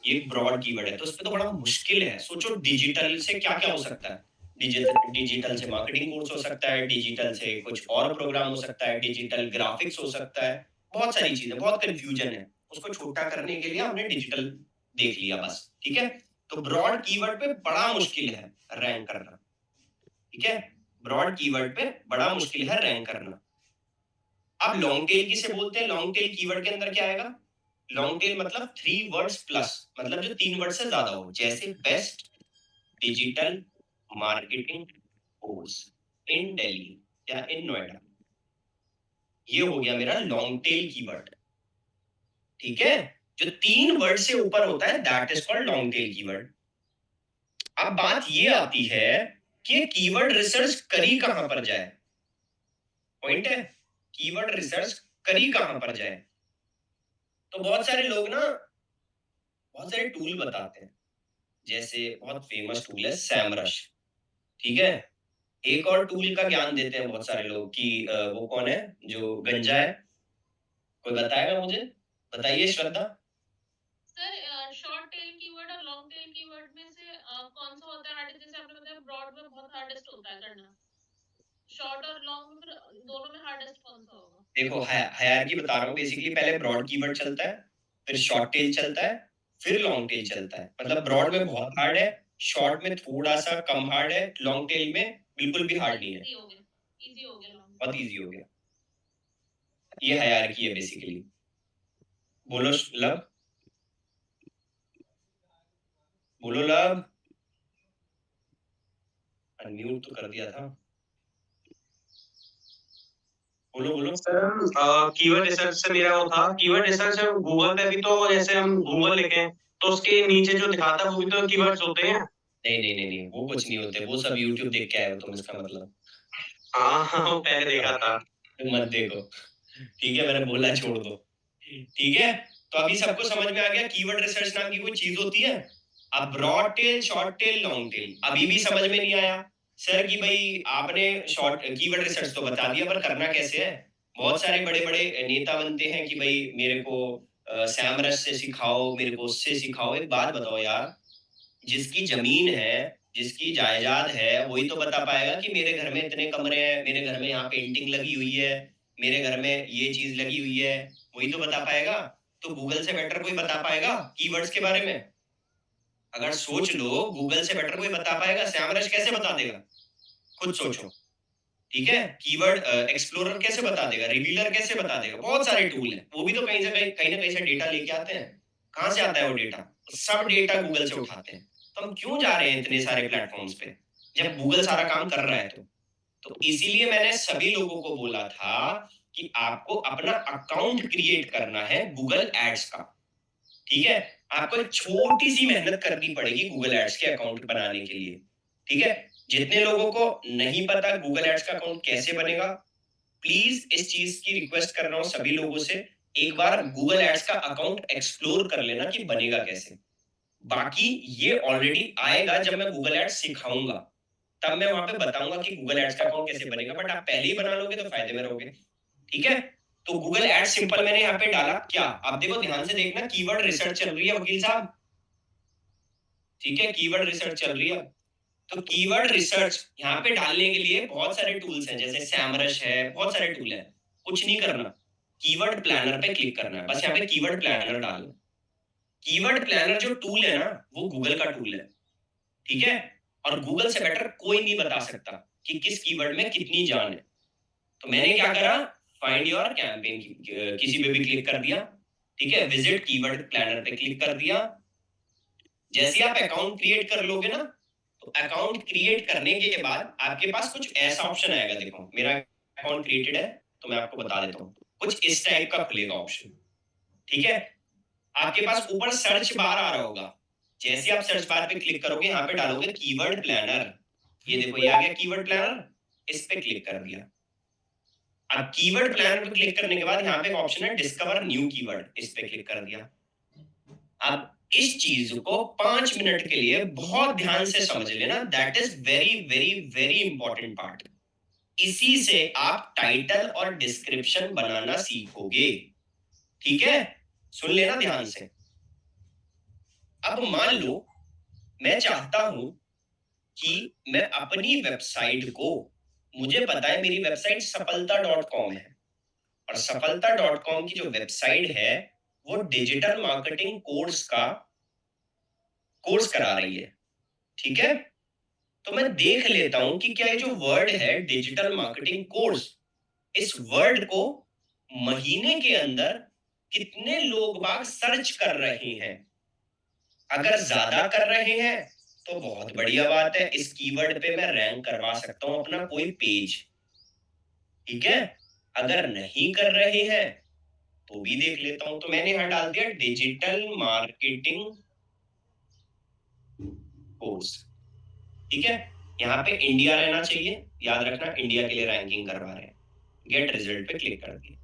ये ब्रॉड कीवर्ड है। तो उस पे तो बड़ा मुश्किल है। सोचो डिजिटल से क्या क्या हो सकता है। डिजिटल से मार्केटिंग कोर्स हो सकता है, डिजिटल से कुछ और प्रोग्राम हो सकता है, डिजिटल ग्राफिक्स हो सकता है, बहुत सारी चीजें, बहुत कंफ्यूजन है। उसको छोटा करने के लिए हमने डिजिटल देख लिया बस। ठीक है, तो ब्रॉड कीवर्ड पे बड़ा मुश्किल है रैंक करना। ठीक है, ब्रॉड कीवर्ड पे बड़ा मुश्किल है रैंक करना। अब लॉन्ग टेल किसे बोलते हैं? लॉन्ग टेल कीवर्ड के अंदर क्या आएगा? लॉन्ग टेल मतलब 3 वर्ड्स प्लस, मतलब जो 3 वर्ड से ज्यादा हो, जैसे बेस्ट डिजिटल मार्केटिंग कोर्स इन दिल्ली या इन नोएडा। ये हो गया मेरा लॉन्ग टेल कीवर्ड। ठीक है, जो 3 वर्ड से ऊपर होता है that is called long tail keyword. अब बात ये आती है कि कीवर्ड रिसर्च करी कहां पर जाए। पॉइंट है, कीवर्ड रिसर्च करी कहां पर जाए। तो बहुत सारे लोग ना बहुत सारे टूल बताते हैं, जैसे बहुत फेमस टूल है सैमरश। ठीक है, एक और टूल का ज्ञान देते हैं बहुत सारे लोग कि वो कौन है जो गंजा है, कोई बताएगा मुझे? बताइए श्रद्धा। सर शॉर्ट टेल कीवर्ड और लॉन्ग टेल कीवर्ड में से कौन सा होता है हार्डेस्ट? जैसे आपने बताया ब्रॉड में बहुत हार्डेस्ट होता है करना, शॉर्ट और लॉन्ग दोनों में हार्डेस्ट कौन सा होगा? देखो हायरार्की बता रहा हूँ। बेसिकली पहले ब्रॉड कीवर्ड चलता है, फिर शॉर्ट टेल चलता है, फिर लॉन्ग टेल चलता है। मतलब ब्रॉड में बहुत हार्ड है, शॉर्ट में थोड़ा सा कम हार्ड है, लॉन्ग टेल में बिल्कुल भी हार्ड नहीं है, इजी हो गया, इजी हो गया लॉन्ग। बहुत इजी हो गया। ये हायरार्की है बेसिकली। बोलो लव, बोलो लव। अनम्यूट तो कर दिया था, बोलो बोलो। सर कीवर्ड रिसर्च से मेरा वो था, कीवर्ड रिसर्च गूगल पे भी तो जैसे हम गूगल लिखें तो उसके नीचे जो दिखाता है वो भी तो कीवर्ड्स होते हैं। नहीं नहीं नहीं नहीं, वो कुछ नहीं होते, वो सब यूट्यूब देख के आए हो तुम, इसका मतलब। हाँ हाँ पहले देखा था। मत देखो, ठीक है, मैंने बोला छोड़ दो। ठीक है, तो अभी सबको समझ में आ गया कीवर्ड रिसर्च नाम की कोई चीज होती है। अब broad tail, short tail, long tail अभी भी समझ में नहीं आया सर कि भाई आपने शॉर्ट कीवर्ड रिसर्च तो बता दिया, पर करना कैसे है। बहुत सारे बड़े बड़े नेता बनते हैं कि भाई मेरे को सैमरस से सिखाओ, मेरे को उससे सिखाओ। एक बात बताओ यार, जिसकी जमीन है, जिसकी जायदाद है, वही तो बता पाएगा कि मेरे घर में इतने कमरे हैं, मेरे घर में यहाँ पेंटिंग लगी हुई है, मेरे घर में ये चीज लगी हुई है, वही तो बता पाएगा। तो गूगल से बेटर कोई बता पाएगा कीवर्ड्स के बारे में? अगर सोच लो, गूगल से बेटर कोई बता पाएगा? सैमरश कैसे बता देगा? खुद सोचो। ठीक है, कीवर्ड एक्सप्लोरर कैसे बता देगा, रिवीलर कैसे बता देगा? बहुत सारे टूल हैं, वो भी तो कहीं ना कहीं से डेटा लेके आते हैं। कहाँ से आता है वो डेटा? सब डेटा गूगल से उठाते हैं। तो हम क्यों जा रहे हैं इतने सारे प्लेटफॉर्म्स पे जब गूगल सारा काम कर रहा है? तो इसीलिए मैंने सभी लोगों को बोला था कि आपको अपना अकाउंट क्रिएट करना है गूगल एड्स का। ठीक है, आपको एक छोटी सी मेहनत करनी पड़ेगी गूगल एड्स के अकाउंट बनाने के लिए। ठीक है, जितने लोगों को नहीं पता गूगल एड्स का अकाउंट कैसे बनेगा, प्लीज इस चीज की रिक्वेस्ट कर रहा हूं सभी लोगों से, एक बार गूगल एड्स का अकाउंट एक्सप्लोर कर लेना कि बनेगा कैसे। बाकी ये ऑलरेडी आएगा जब मैं गूगल एड्स सिखाऊंगा, तब मैं वहां पे बताऊंगा कि गूगल एड्स का अकाउंट कैसे बनेगा। बट आप पहले ही बना लोगे तो फायदे में रहोगे। ठीक है, तो गूगल एड्स सिंपल मैंने यहाँ पे डाला क्या? आप देखो, ध्यान से देखना, कीवर्ड रिसर्च चल रही है वकील साहब। ठीक है, कीवर्ड रिसर्च चल रही है। तो कीवर्ड रिसर्च यहाँ पे डालने के लिए बहुत सारे टूल्स हैं, जैसे सैमरश है, बहुत सारे टूल है। कुछ नहीं करना, कीवर्ड प्लानर पे क्लिक करना है, बस यहाँ पे कीवर्ड प्लानर डालना। कीवर्ड प्लानर जो टूल है ना, वो गूगल का टूल है। ठीक है, और गूगल से बेटर कोई नहीं बता सकता कि किस कीवर्ड में कितनी जान है। तो मैंने क्या करा, फाइंड योर कैंपेन किसी पे भी क्लिक कर दिया। ठीक है, विजिट कीवर्ड प्लानर पे क्लिक कर दिया। जैसे आप अकाउंट क्रिएट कर लोगे ना, तो अकाउंट क्रिएट करने के बाद आपके पास कुछ ऐसा ऑप्शन आएगा। देखो मेरा अकाउंट क्रिएटेड है, तो मैं आपको बता देता हूँ, कुछ इस टाइप का खुलेगा ऑप्शन। ठीक है, आपके पास ऊपर सर्च बार आ रहा होगा। जैसे आप सर्च बार पे क्लिक करोगे, यहाँ पे डालोगे कीवर्ड प्लानर, ये देखो ये आ गया कीवर्ड प्लानर, इस पे क्लिक कर दिया। अब कीवर्ड प्लानर पे क्लिक करने के बाद यहाँ पे एक ऑप्शन है डिस्कवर न्यू कीवर्ड, इस पे क्लिक कर दिया। अब इस चीज को 5 मिनट के लिए बहुत ध्यान से समझ लेना, that is very very very important part. इसी से आप टाइटल और डिस्क्रिप्शन बनाना सीखोगे, ठीक है? सुन लेना ध्यान से। अब मान लो मैं चाहता हूं कि मैं अपनी वेबसाइट को, मुझे पता है मेरी वेबसाइट सफलता.com है, और सफलता.com की जो वेबसाइट है वो डिजिटल मार्केटिंग कोर्स का कोर्स करा रही है, ठीक है? तो मैं देख लेता हूं कि क्या ये जो वर्ड है डिजिटल मार्केटिंग कोर्स, इस वर्ड को महीने के अंदर कितने लोग बाग सर्च कर रहे हैं। अगर ज्यादा कर रहे हैं तो बहुत बढ़िया बात है, इस कीवर्ड पे मैं रैंक करवा सकता हूं अपना कोई पेज, ठीक है? अगर नहीं कर रहे हैं तो भी देख लेता हूं। तो मैंने यहां डाल दिया डिजिटल मार्केटिंग कोर्स, ठीक है? यहाँ पे इंडिया रहना चाहिए, याद रखना इंडिया के लिए रैंकिंग करवा रहे हैं। गेट रिजल्ट पे क्लिक कर दिया,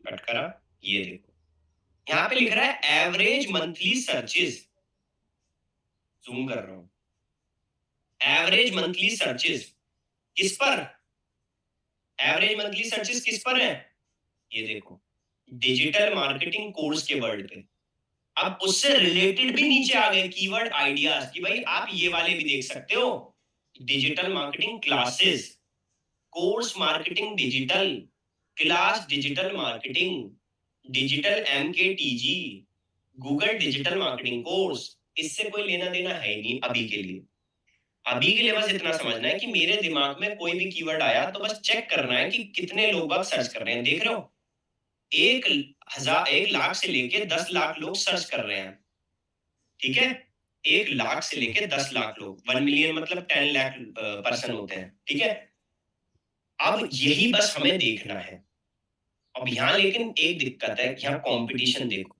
कट करा, ये देखो यहाँ पे लिख रहा है एवरेज मंथली सर्चेस, जूम कर रहा हूं, एवरेज मंथली सर्चेस किस पर, एवरेज मंथली सर्चेस किस पर है, ये देखो डिजिटल मार्केटिंग कोर्स के वर्ड पे। अब उससे रिलेटेड भी नीचे आ गए कीवर्ड आइडियाज कि भाई आप ये वाले भी देख सकते हो, digital marketing classes, course marketing digital, class digital marketing, digital MKTG, Google digital marketing course. इससे कोई लेना देना है नहीं अभी के लिए। अभी के लिए बस इतना समझना है कि मेरे दिमाग में कोई भी कीवर्ड आया तो बस चेक करना है कि कितने लोग बाग सर्च कर रहे हैं। देख रहे हो 1 लाख से लेके 10 लाख लोग सर्च कर रहे हैं, ठीक है? 1 लाख से लेके 10 लाख लोग, 1 मिलियन मतलब 10 लाख पर्सन होते हैं, ठीक है? अब यही बस हमें देखना है। अब यहाँ लेकिन एक दिक्कत है, यहाँ कंपटीशन देखो,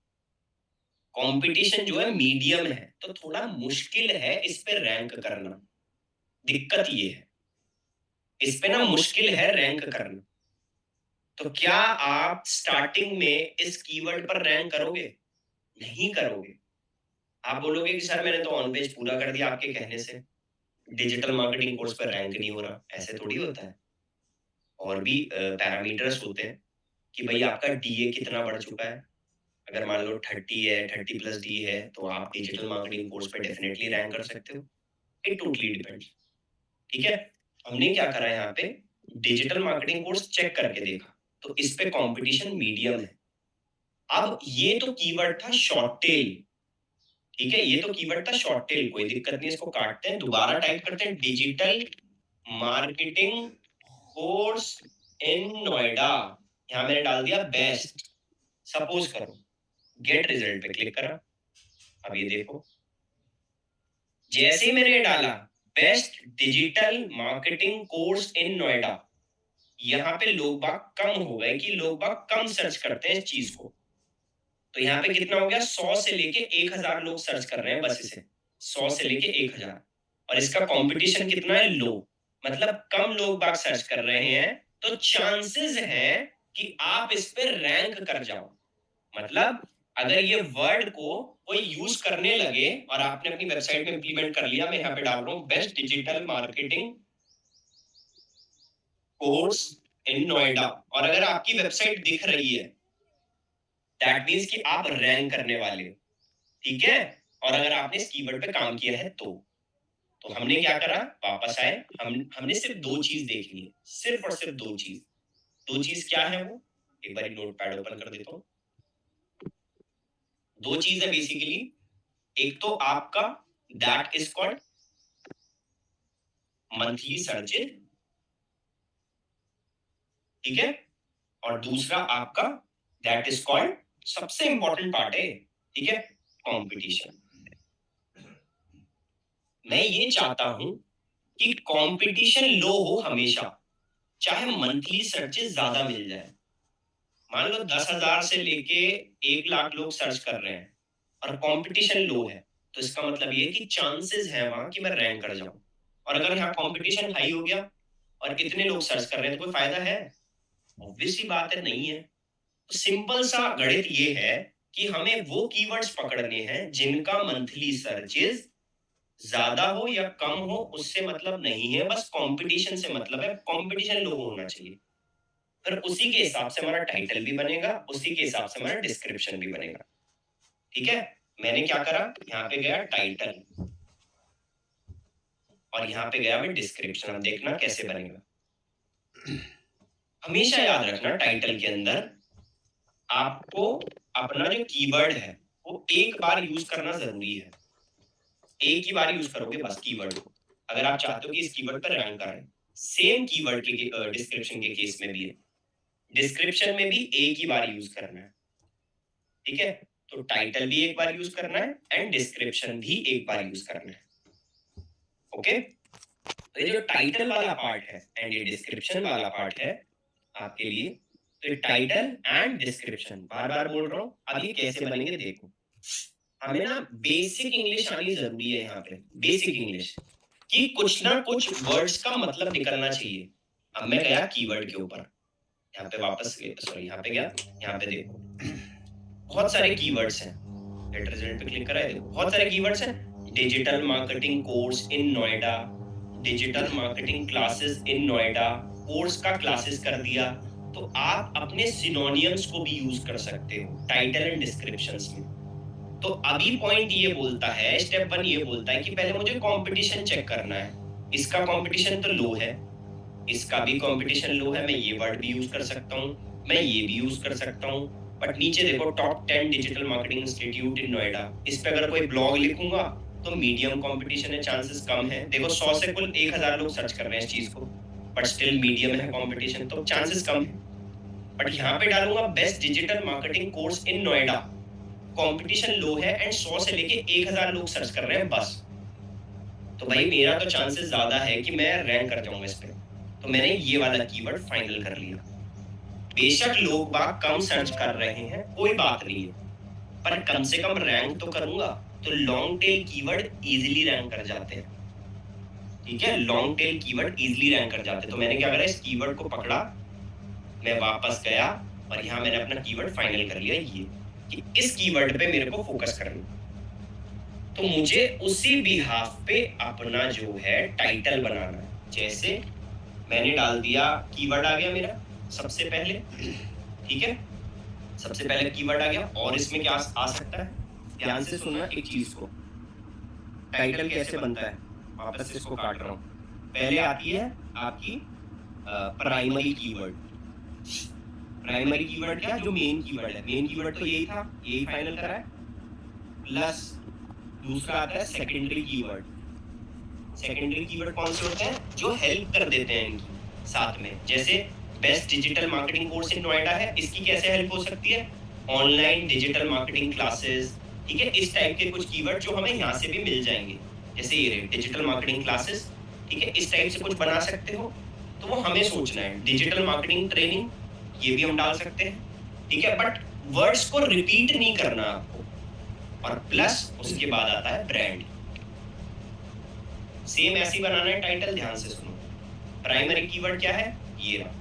कंपटीशन जो है मीडियम है, तो थोड़ा मुश्किल है इस पे रैंक करना। दिक्कत ये है, इस पे ना मुश्किल है रैंक करना। तो क्या आप स्टार्टिंग में इस कीवर्ड पर रैंक करोगे? नहीं करोगे। आप बोलोगे कि सर मैंने तो ऑन पेज पूरा कर दिया आपके कहने से, डिजिटल मार्केटिंग कोर्स पर रैंक नहीं हो रहा। ऐसे थोड़ी होता है, और भी पैरामीटर्स होते हैं कि भाई आपका DA कितना बढ़ चुका है। अगर मान लो 30 है, 30+D है, तो आप डिजिटल मार्केटिंग कोर्स पे डेफिनेटली रैंक कर सकते हो। इट टोटली डिपेंड्स, ठीक है? हमने क्या करा यहाँ पे, डिजिटल मार्केटिंग कोर्स चेक करके देखा, तो इस पे कंपटीशन मीडियम है। अब ये तो कीवर्ड था शॉर्ट टेल, ठीक है? ये तो कीवर्ड था शॉर्ट टेल, कोई दिक्कत नहीं, इसको काटते हैं, दोबारा टाइप करते हैं digital marketing course in Noida. यहाँ मैंने डाल दिया बेस्ट, सपोज करो, गेट रिजल्ट पे क्लिक करा। अब ये देखो जैसे ही मैंने डाला best digital marketing course in Noida, यहाँ पे लोग बाग कम हो गए कि लोग बाग कम सर्च करते हैं इस चीज को। तो यहाँ पे कितना हो गया, 100 से लेके 1000 लोग सर्च कर रहे हैं बस इसे, 100 से लेके 1000, और इसका कंपटीशन कितना है, लो, मतलब कम लोग बाग सर्च कर रहे हैं, तो चांसेस है कि आप इस पे रैंक कर जाओ। मतलब अगर ये वर्ड को कोई यूज करने लगे और आपने अपनी वेबसाइट में इंप्लीमेंट कर लिया, मैं यहाँ पे डाल रहा हूँ best digital marketing course in Noida, और अगर आपकी वेबसाइट दिख रही है, दैट मींस कि आप रैंक करने वाले हो, ठीक है? और अगर आपने इस कीवर्ड पे काम किया है तो हमने क्या करा, वापस आए, हमने सिर्फ 2 चीज देख ली है, सिर्फ और सिर्फ 2 चीज। 2 चीज क्या है वो, एक बार नोटपैड ओपन कर देता हूँ। 2 चीज है बेसिकली, एक तो आपका that is called monthly searches, ठीक है? और दूसरा आपका दैट इज कॉल्ड, सबसे इंपॉर्टेंट पार्ट है, ठीक है, कंपटीशन। मैं ये चाहता हूं कि कंपटीशन लो हो हमेशा, चाहे मंथली सर्चेस ज्यादा मिल जाए। मान लो 10,000 से लेके 1 लाख लोग सर्च कर रहे हैं और कंपटीशन लो है, तो इसका मतलब ये कि चांसेस है वहां कि मैं रैंक कर जाऊं। और अगर यहाँ कंपटीशन हाई हो गया और इतने लोग सर्च कर रहे हैं तो कोई फायदा है? ऑब्वियसली बात है, नहीं है। तो सिंपल सा गणित ये है कि हमें वो कीवर्ड्स पकड़ने हैं जिनका मंथली सर्चेस ज्यादा हो या कम हो उससे मतलब नहीं है, बस कंपटीशन से मतलब है, कंपटीशन लो होना चाहिए। फिर उसी के हिसाब से हमारा टाइटल भी बनेगा, उसी के हिसाब से हमारा डिस्क्रिप्शन भी बनेगा। ठीक है, मैंने क्या करा, यहाँ पे गया टाइटल और यहाँ पे गया मैं डिस्क्रिप्शन। अब देखना कैसे बनेगा। हमेशा याद रखना टाइटल के अंदर आपको अपना जो कीवर्ड है वो एक बार यूज करना जरूरी है। एक ही बार यूज करोगे बस कीवर्ड को, अगर आप चाहते हो कि इस कीवर्ड पर रैंक करें। सेम कीवर्ड के डिस्क्रिप्शन के केस में भी है, डिस्क्रिप्शन में भी एक ही बार यूज करना है। ठीक है, तो टाइटल भी एक बार यूज करना है एंड डिस्क्रिप्शन भी एक बार यूज करना है। ओके, तो ये जो टाइटल वाला पार्ट है एंड ये डिस्क्रिप्शन वाला पार्ट है आपके लिए, तो टाइटल एंड डिस्क्रिप्शन बार बार बोल रहा हूँ। अब ये कैसे बनेंगे देखो, हमें ना बेसिक इंग्लिश आनी जरूरी है यहाँ पे, बेसिक इंग्लिश कि कुछ ना कुछ वर्ड्स का मतलब निकलना चाहिए। अब मैं गया कीवर्ड के ऊपर, यहाँ पे वापस सॉरी यहाँ पे गया, यहाँ पे देखो बहुत सारे कीवर्ड्स हैं, लेट रिजल्ट पे क्लिक करा है, देखो बहुत सारे कीवर्ड्स हैं। Digital marketing course in Noida, digital marketing classes in Noida, course का क्लासेस कर दिया। तो आप अपने सिनोनियम्स को भी यूज कर सकते हो टाइटल एंड डिस्क्रिप्शंस में। तो अभी पॉइंट ये बोलता है, स्टेप 1 ये बोलता है कि पहले मुझे कंपटीशन चेक करना है। इसका कंपटीशन तो लो है, इसका भी कंपटीशन लो है, मैं ये वर्ड भी यूज कर सकता हूँ, मैं ये भी यूज कर सकता हूँ। बट नीचे देखो टॉप 10 डिजिटल मार्केटिंग इंस्टीट्यूट इन नोएडा, इस पे अगर कोई ब्लॉग लिखूंगा तो मीडियम कंपटीशन है, चांसेस कम है। देखो 100 से कुल 1000 लोग सर्च कर रहे हैं इस चीज को, बट स्टिल मीडियम है कंपटीशन, तो चांसेस कम है। बट यहाँ पे डालूंगा best digital marketing course in Noida, competition low है एंड 100 से लेके 1000 लोग सर्च कर रहे हैं बस, तो भाई मेरा तो चांसेस ज्यादा है कि मैं रैंक कर जाऊंगा इस पे। तो मैंने ये वाला कीवर्ड फाइनल कर लिया। बेशक लोग बाग कम सर्च कर रहे हैं, कोई बात नहीं है, पर कम से कम रैंक तो करूंगा। तो long tail keyword easily rank कर जाते हैं। ठीक है, long tail keyword easily rank कर जाते हैं। तो मैंने क्या करा, इस कीवर्ड को पकड़ा, मैं वापस गया और यहाँ मैंने अपना कीवर्ड फाइनल कर लिया ये कि इस कीवर्ड पे मेरे को फोकस करना। तो मुझे उसी बिहाफ पे अपना जो है टाइटल बनाना है। जैसे मैंने डाल दिया, कीवर्ड आ गया मेरा सबसे पहले, ठीक है, सबसे पहले कीवर्ड आ गया। और इसमें क्या आ सकता है, ध्यान से सुनना एक चीज को, टाइटल कैसे बनता है, वापस इसको काट रहा हूँ। पहले आती है आपकी प्राइमरी कीवर्ड। प्राइमरी कीवर्ड क्या, जो मेन कीवर्ड है, मेन कीवर्ड तो यही था, यही फाइनल करा है। प्लस दूसरा आता है सेकेंडरी कीवर्ड। सेकेंडरी कीवर्ड कौन से होते हैं, जो हेल्प कर देते हैं इनकी साथ में। जैसे best digital marketing course in Noida है, इसकी कैसे हेल्प हो सकती है, ऑनलाइन डिजिटल मार्केटिंग क्लासेस। ठीक है, इस टाइप के कुछ कीवर्ड जो हमें यहाँ से भी मिल जाएंगे, जैसे ये डिजिटल मार्केटिंग क्लासेस। ठीक है, इस टाइप से कुछ बना सकते हो, तो वो हमें सोचना है। डिजिटल मार्केटिंग ट्रेनिंग, ये भी हम डाल सकते हैं। ठीक है, बट वर्ड्स को रिपीट नहीं करना आपको। और प्लस उसके बाद आता है ब्रांड, सेम ऐसे ही बनाना है टाइटल, ध्यान से सुनो। प्राइमरी कीवर्ड क्या है, ये रहा,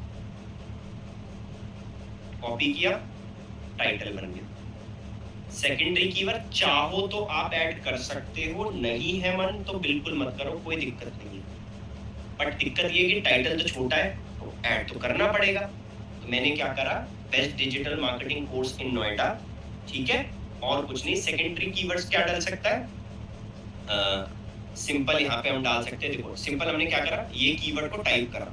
कॉपी किया, टाइटल बन गया। सेकेंडरी कीवर्ड चाहो तो आप ऐड कर सकते हो, नहीं है मन तो बिल्कुल मत करो, कोई दिक्कत नहीं है। बट दिक्कत ये कि टाइटल तो छोटा है तो ऐड तो करना पड़ेगा। तो मैंने क्या करा, best digital marketing course in Noida. ठीक है, और कुछ नहीं। सेकेंडरी कीवर्ड्स क्या डाल सकता है, सिंपल यहाँ पे हम डाल सकते हैं। देखो सिंपल हमने क्या करा, ये कीवर्ड को टाइप करा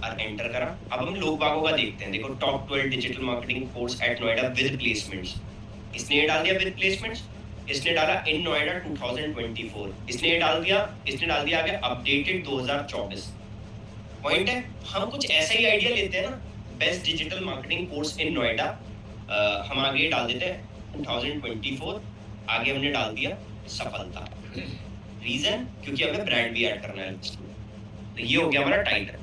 और एंटर करा। अब हम लोग बागों का देखते हैं। देखो top 12 digital marketing course eight Noida with placements, इसने ये डाल दिया विद प्लेसमेंट्स। इसने डाला इन नोएडा 2024, इसने ये डाल दिया, इसने डाल दिया आगे अपडेटेड 2024। पॉइंट है, हम कुछ ऐसा ही आइडिया लेते हैं ना, best digital marketing course in Noida, हम आगे डाल देते हैं 2024, आगे हमने डाल दिया सफलता। रीजन, क्योंकि हमें ब्रांड भी ऐड करना है। तो ये हो गया हमारा टाइटल।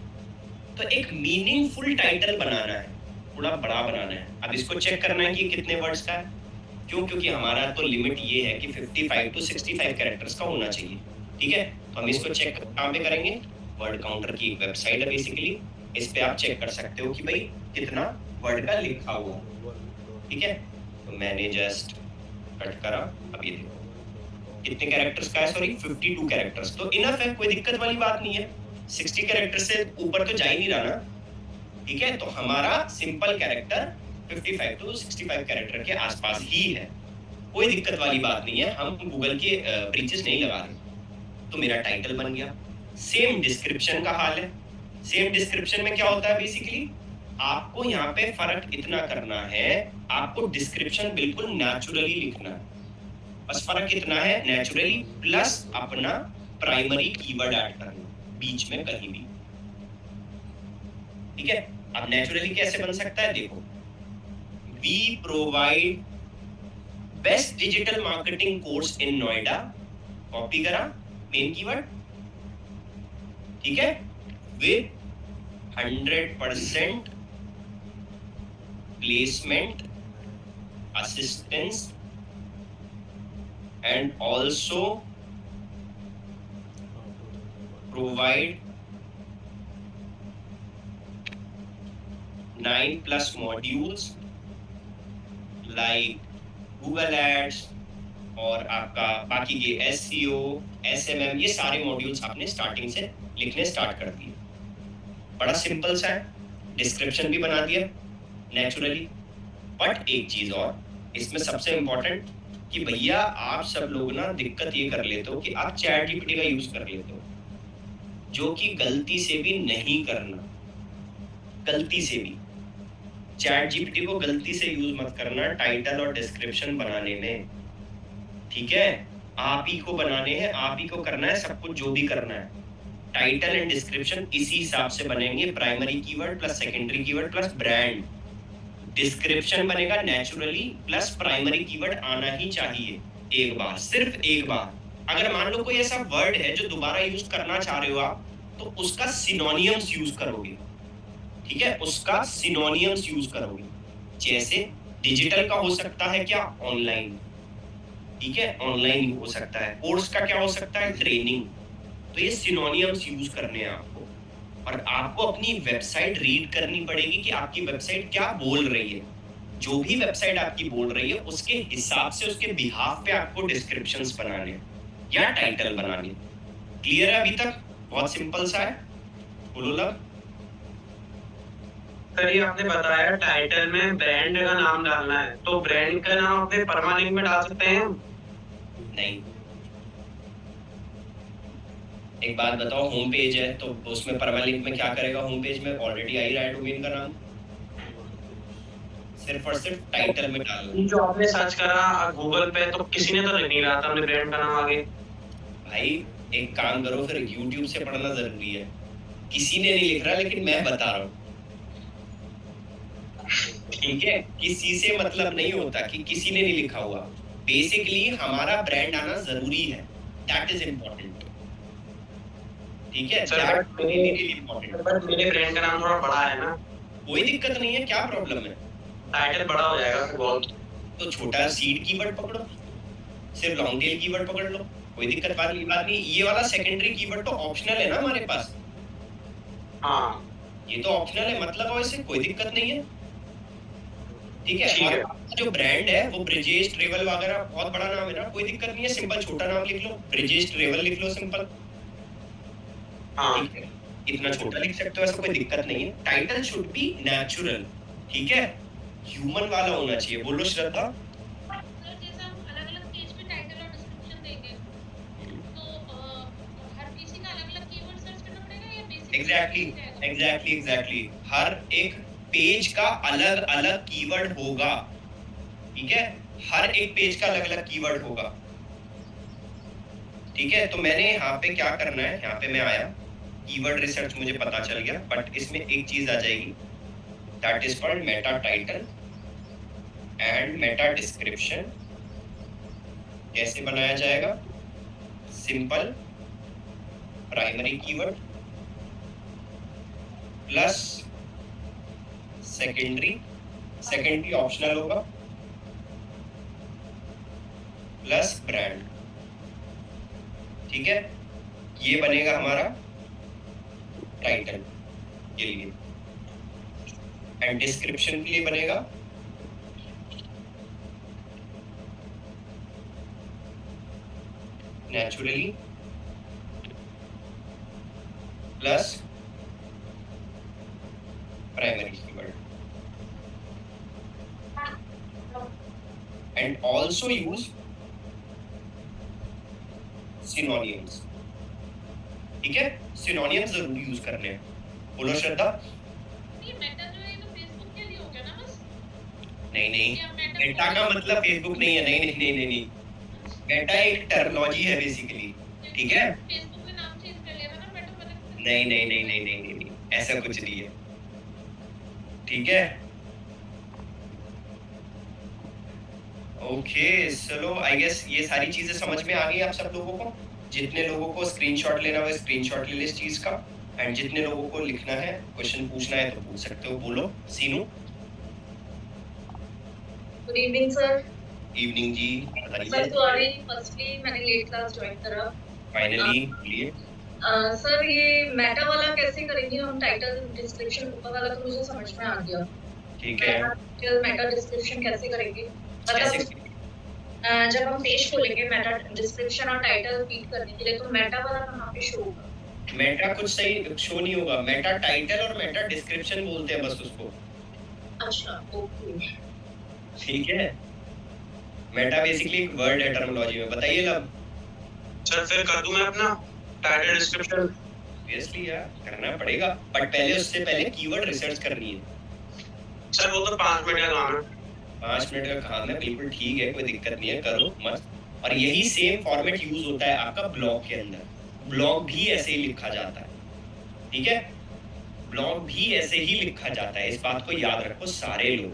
तो एक मीनिंगफुल टाइटल बनाना है, थोड़ा बड़ा बनाना है। अब इसको चेक करना है कि कितने वर्ड्स का है, क्यों, क्योंकि हमारा तो लिमिट ये है कि 55 to 65 कैरेक्टर्स का होना चाहिए। ठीक है, हम इसको चेक कहाँ पे करेंगे? वर्ड काउंटर की एक वेबसाइट है बेसिकली, इस पे आप चेक कर सकते हो कि भाई कितना वर्ड का लिखा हुआ, ठीक है। तो मैंने जस्ट कट करा, अब ये देखो कितने कैरेक्टर्स का है, सॉरी 52 कैरेक्टर्स, तो इनफ है, कोई दिक्कत वाली बात नहीं है। 60 कैरेक्टर से ऊपर तो जा ही नहीं रहा ना, ठीक है। तो हमारा सिंपल कैरेक्टर 55 to 65 कैरेक्टर के आसपास ही है, कोई दिक्कत वाली बात नहीं है, हम गूगल के ब्रीचेस नहीं लगा रहे। तो मेरा टाइटल बन गया। सेम डिस्क्रिप्शन का हाल है। सेम डिस्क्रिप्शन में क्या होता है बेसिकली, आपको यहाँ पे फर्क इतना करना है, आपको डिस्क्रिप्शन बिल्कुल नेचुरली लिखना है, बस फर्क इतना है, नेचुरली प्लस अपना प्राइमरी कीवर्ड ऐड करना बीच में कहीं भी, ठीक है। अब नेचुरली कैसे बन सकता है, देखो, we provide best digital marketing course in Noida, copy करा मेन कीवर्ड, ठीक है, with 100% placement assistance and also provide 9+ modules like Google Ads और आपका बाकी के SEO, SMM, ये सारे मॉड्यूल्स आपने स्टार्टिंग से लिखने स्टार्ट कर दिए। बड़ा सिंपल सा है, डिस्क्रिप्शन भी बना दिया नेचुरली। बट एक चीज और इसमें सबसे इम्पोर्टेंट कि भैया आप सब लोग ना दिक्कत ये कर लेते हो कि आप चैट जीपीटी का यूज कर लेते हो, जो कि गलती से भी नहीं करना। गलती से भी चैट जीपीटी को गलती से यूज मत करना टाइटल और डिस्क्रिप्शन बनाने में, ठीक है। आप ही को बनाने हैं, आप ही को करना है सब कुछ, जो भी करना है। टाइटल एंड डिस्क्रिप्शन इसी हिसाब से बनेंगे, primary keyword plus secondary keyword plus brand. Description बनेगा नेचुरली प्लस प्राइमरी कीवर्ड आना ही चाहिए एक बार, सिर्फ एक बार। अगर मान लो कोई ऐसा वर्ड है जो दोबारा यूज करना चाह रहे हो आप, तो उसका सिनोनियम्स यूज करोगे, ठीक है, उसका सिनोनियम्स यूज करोगे। जैसे डिजिटल का हो सकता है क्या, ऑनलाइन, ठीक है, ऑनलाइन हो सकता है। कोर्स का क्या हो सकता है, ट्रेनिंग। तो ये सिनोनियम्स यूज करने हैं आपको, और आपको अपनी वेबसाइट रीड करनी पड़ेगी कि आपकी वेबसाइट क्या बोल रही है। जो भी वेबसाइट आपकी बोल रही है उसके हिसाब से, उसके बिहाफ पे आपको डिस्क्रिप्शंस बनाने हैं या टाइटल बनाने हैं। क्लियर है अभी तक? बहुत सिंपल सा है। बोलो लव। सर ये आपने बताया टाइटल में ब्रांड का नाम डालना है, तो ब्रांड का नाम अपने परमानेंट में डाल सकते हैं? नहीं, एक बात बताओ, होम पेज है तो उसमें परमालिंक में क्या करेगा, होम पेज में ऑलरेडी आ ही रहा है डोमेन का नाम, सिर्फ और सिर्फ टाइटल में डालना। जो आपने सर्च करा गूगल पे तो किसी ने तो नहीं रहा था अपने ब्रांड का नाम आगे। भाई एक काम करो, फिर YouTube से पढ़ना जरूरी है। किसी ने नहीं लिख रहा, लेकिन मैं बता रहा हूँ, ठीक है। किसी से मतलब नहीं होता कि किसी ने नहीं लिखा हुआ। बेसिकली हमारा ब्रांड आना जरूरी है, दैट इज इम्पोर्टेंट, ठीक है। बट मेरे ब्रांड का नाम थोड़ा बड़ा है ना। कोई दिक्कत नहीं है, क्या प्रॉब्लम है, टाइटल बड़ा हो जाएगा फिर बहुत। तो छोटा सीड कीवर्ड पकड़ो, सिर्फ लॉन्ग टेल कीवर्ड पकड़ लो, कोई दिक्कत वाली बात नहीं। ये वाला सेकेंडरी कीवर्ड तो ऑप्शनल है ना हमारे पास, हाँ ये तो ऑप्शनल है, मतलब वैसे कोई दिक्कत नहीं है, ठीक है। ठीक है। और जो ब्रांड है वो ब्रिजेश ट्रेवल वगैरह बहुत बड़ा नाम है ना, कोई दिक्कत नहीं है, सिंपल छोटा नाम लिख लो, ब्रिजेश ट्रेवल लिख लो, सिंपल, हाँ ठीक है। इतना छोटा लिख सकते हो, ऐसा कोई दिक्कत नहीं है। टाइटल शुड बी नेचुरल, ठीक है, ह्यूमन वाला होना चाहिए। बोलो श्रद्धा। सर जैसे हम अलग-अलग पेज पे टाइटल और डिस्क्रिप्शन देंगे, तो हर किसी का अलग-अलग कीवर्ड सर्च करना पड़ेगा या बेसिक? एग्जैक्टली हर एक पेज का अलग अलग कीवर्ड होगा, ठीक है, हर एक पेज का अलग अलग कीवर्ड होगा, ठीक है। तो मैंने यहाँ पे क्या करना है, यहाँ पे मैं आया, कीवर्ड रिसर्च मुझे पता चल गया, बट इसमें एक चीज आ जाएगी, that is called Meta title and Meta description. कैसे बनाया जाएगा, simple primary keyword plus secondary optional होगा प्लस ब्रांड, ठीक है। ये बनेगा हमारा टाइटल के लिए, एंड डिस्क्रिप्शन के लिए बनेगा naturally plus primary keyword, and also use synonyms. ठीक है, सिनोनिम्स जरूर यूज करने हैं। बोलो श्रद्धा। ये मेटा जो है ये तो फेसबुक के लिए हो गया ना बस। नहीं नहीं, या मेटा का मतलब फेसबुक नहीं है। नहीं नहीं नहीं नहीं नहीं, मेटा एक टर्मिनोलॉजी है बेसिकली। ठीक है, फेसबुक में नाम चेंज कर लिया था ना मेटा बदल के। नहीं नहीं नहीं नहीं नहीं नहीं, ऐसा कुछ नहीं है। ठीक है, ओके चलो, आई गेस ये सारी चीजें समझ में आ गई आप सब लोगों को। जितने लोगों को स्क्रीनशॉट लेना है स्क्रीनशॉट ले ले इस चीज का, एंड जितने लोगों को लिखना है क्वेश्चन पूछना है तो पूछ सकते हो। बोलो Seenu. Good evening sir. Evening जी, सर बताइए। सॉरी, फर्स्टली मैंने लेट क्लास ज्वाइन करा। फाइनली बोलिए। सर ये मेटा वाला कैसे करेंगे हम? टाइटल डिस्क्रिप्शन ऊपर वाला तो मुझे समझ में आ गया। ठीक है, मेटा डिस्क्रिप्शन कैसे करेंगे? कैसे? मतलब जब हम पेज खोलेंगे मेटा डिस्क्रिप्शन और टाइटल फीड करने के लिए, तो मेटा वाला कहाँ पे शो होगा? मेटा कुछ सही शो नहीं होगा। मेटा टाइटल और मेटा डिस्क्रिप्शन बोलते हैं बस उसको। अच्छा ओके। ठीक है, मेटा बेसिकली एक वर्ड है टर्मिनोलॉजी में। बताइए लब। सर फिर कर दूं मैं अपना टाइटल डिस्क्रिप्शन? ऑब्वियसली यार करना पड़ेगा, बट पहले उससे पहले कीवर्ड रिसर्च करनी है। सर वो तो 5 मिनट का काम है। 5 मिनट का काम है, बिल्कुल ठीक है, कोई दिक्कत नहीं है, करो मस्त। और यही सेम फॉर्मेट यूज होता है आपका ब्लॉग के अंदर। ब्लॉग भी ऐसे ही लिखा जाता है। ठीक है, ब्लॉग भी ऐसे ही लिखा जाता है, इस बात को याद रखो सारे लोग।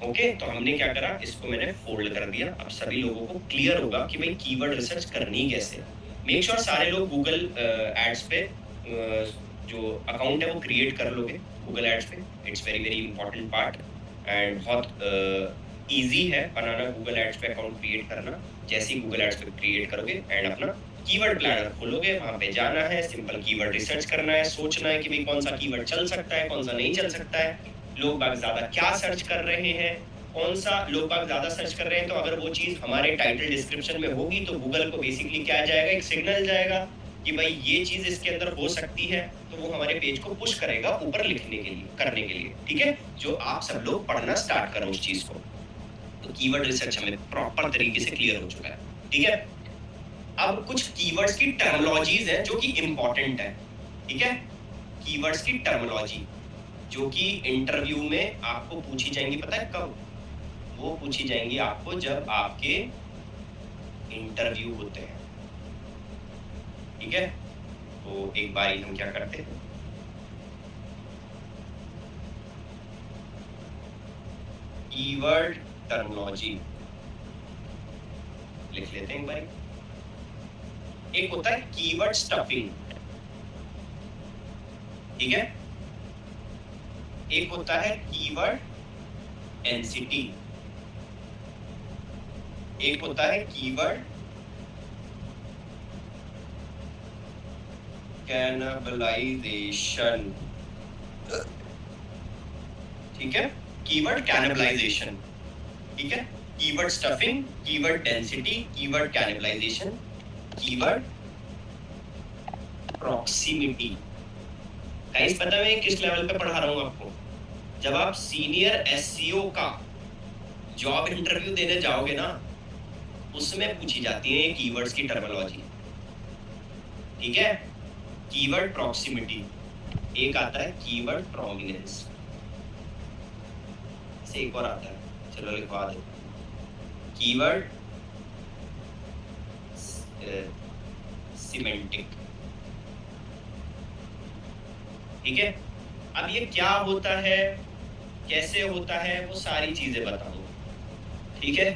ओके, तो हमने क्या करा, इसको मैंने फोल्ड कर दिया। अब सभी लोगों को क्लियर होगा कि भाई कीवर्ड रिसर्च करनी कैसे। मेक श्योर सारे लोग गूगल एड्स पे जो अकाउंट है वो क्रिएट कर लोगे गूगल एड्स पे। It's very very important part, and बहुत इजी है बनाना गूगल एड्स पे अकाउंट क्रिएट करना। जैसे ही गूगल एड्स पे क्रिएट करोगे एंड अपना कीवर्ड प्लानर खोलोगे, वहां पे जाना है, सिंपल कीवर्ड रिसर्च करना है, सोचना है कि भाई कौन सा कीवर्ड चल सकता है, कौन सा नहीं चल सकता है, लोग बाग ज्यादा क्या सर्च कर रहे हैं, कौन सा लोग बाग ज्यादा सर्च कर रहे हैं। तो अगर वो चीज हमारे टाइटल डिस्क्रिप्शन में होगी तो गूगल को बेसिकली क्या जाएगा, एक सिग्नल जाएगा कि भाई ये चीज इसके अंदर हो सकती है, तो वो हमारे पेज को पुश करेगा ऊपर लिखने के लिए, करने के लिए। ठीक है, जो आप सब लोग पढ़ना स्टार्ट करो उस चीज को। तो कीवर्ड रिसर्च हमें प्रॉपर तरीके से क्लियर हो चुका है। ठीक है, अब कुछ कीवर्ड्स की टर्मिनोलॉजीज हैं जो कि इंपॉर्टेंट है। ठीक है, कीवर्ड्स की टर्मिनोलॉजी जो कि इंटरव्यू में आपको पूछी जाएंगी। पता है कब वो पूछी जाएंगी? आपको जब आपके इंटरव्यू होते हैं। ठीक है, तो एक बार हम क्या करते हैं, कीवर्ड टर्मिनोलॉजी लिख लेते हैं एक बार। एक होता है कीवर्ड स्टफिंग। ठीक है, एक होता है कीवर्ड एनसीटी, एक होता है कीवर्ड कैनबलाइजेशन। ठीक है, कीवर्ड कैनबलाइजेशन। ठीक है, keyword stuffing, keyword density, keyword cannibalisation, keyword proximity. Guys पता है मैं किस लेवल पे पढ़ा रहा हूँ आपको? जब आप सीनियर एसईओ का जॉब इंटरव्यू देने जाओगे ना, उसमें पूछी जाती है ये कीवर्ड्स की टर्मिनोलॉजी। ठीक है, कीवर्ड प्रॉक्सिमिटी, एक आता है कीवर्ड प्रोमिनेंस, से एक और आता है, चलो लिखवा दो, कीवर्ड सिमेंटिक। ठीक है, अब ये क्या होता है, कैसे होता है, वो सारी चीजें बताऊंगा। ठीक है,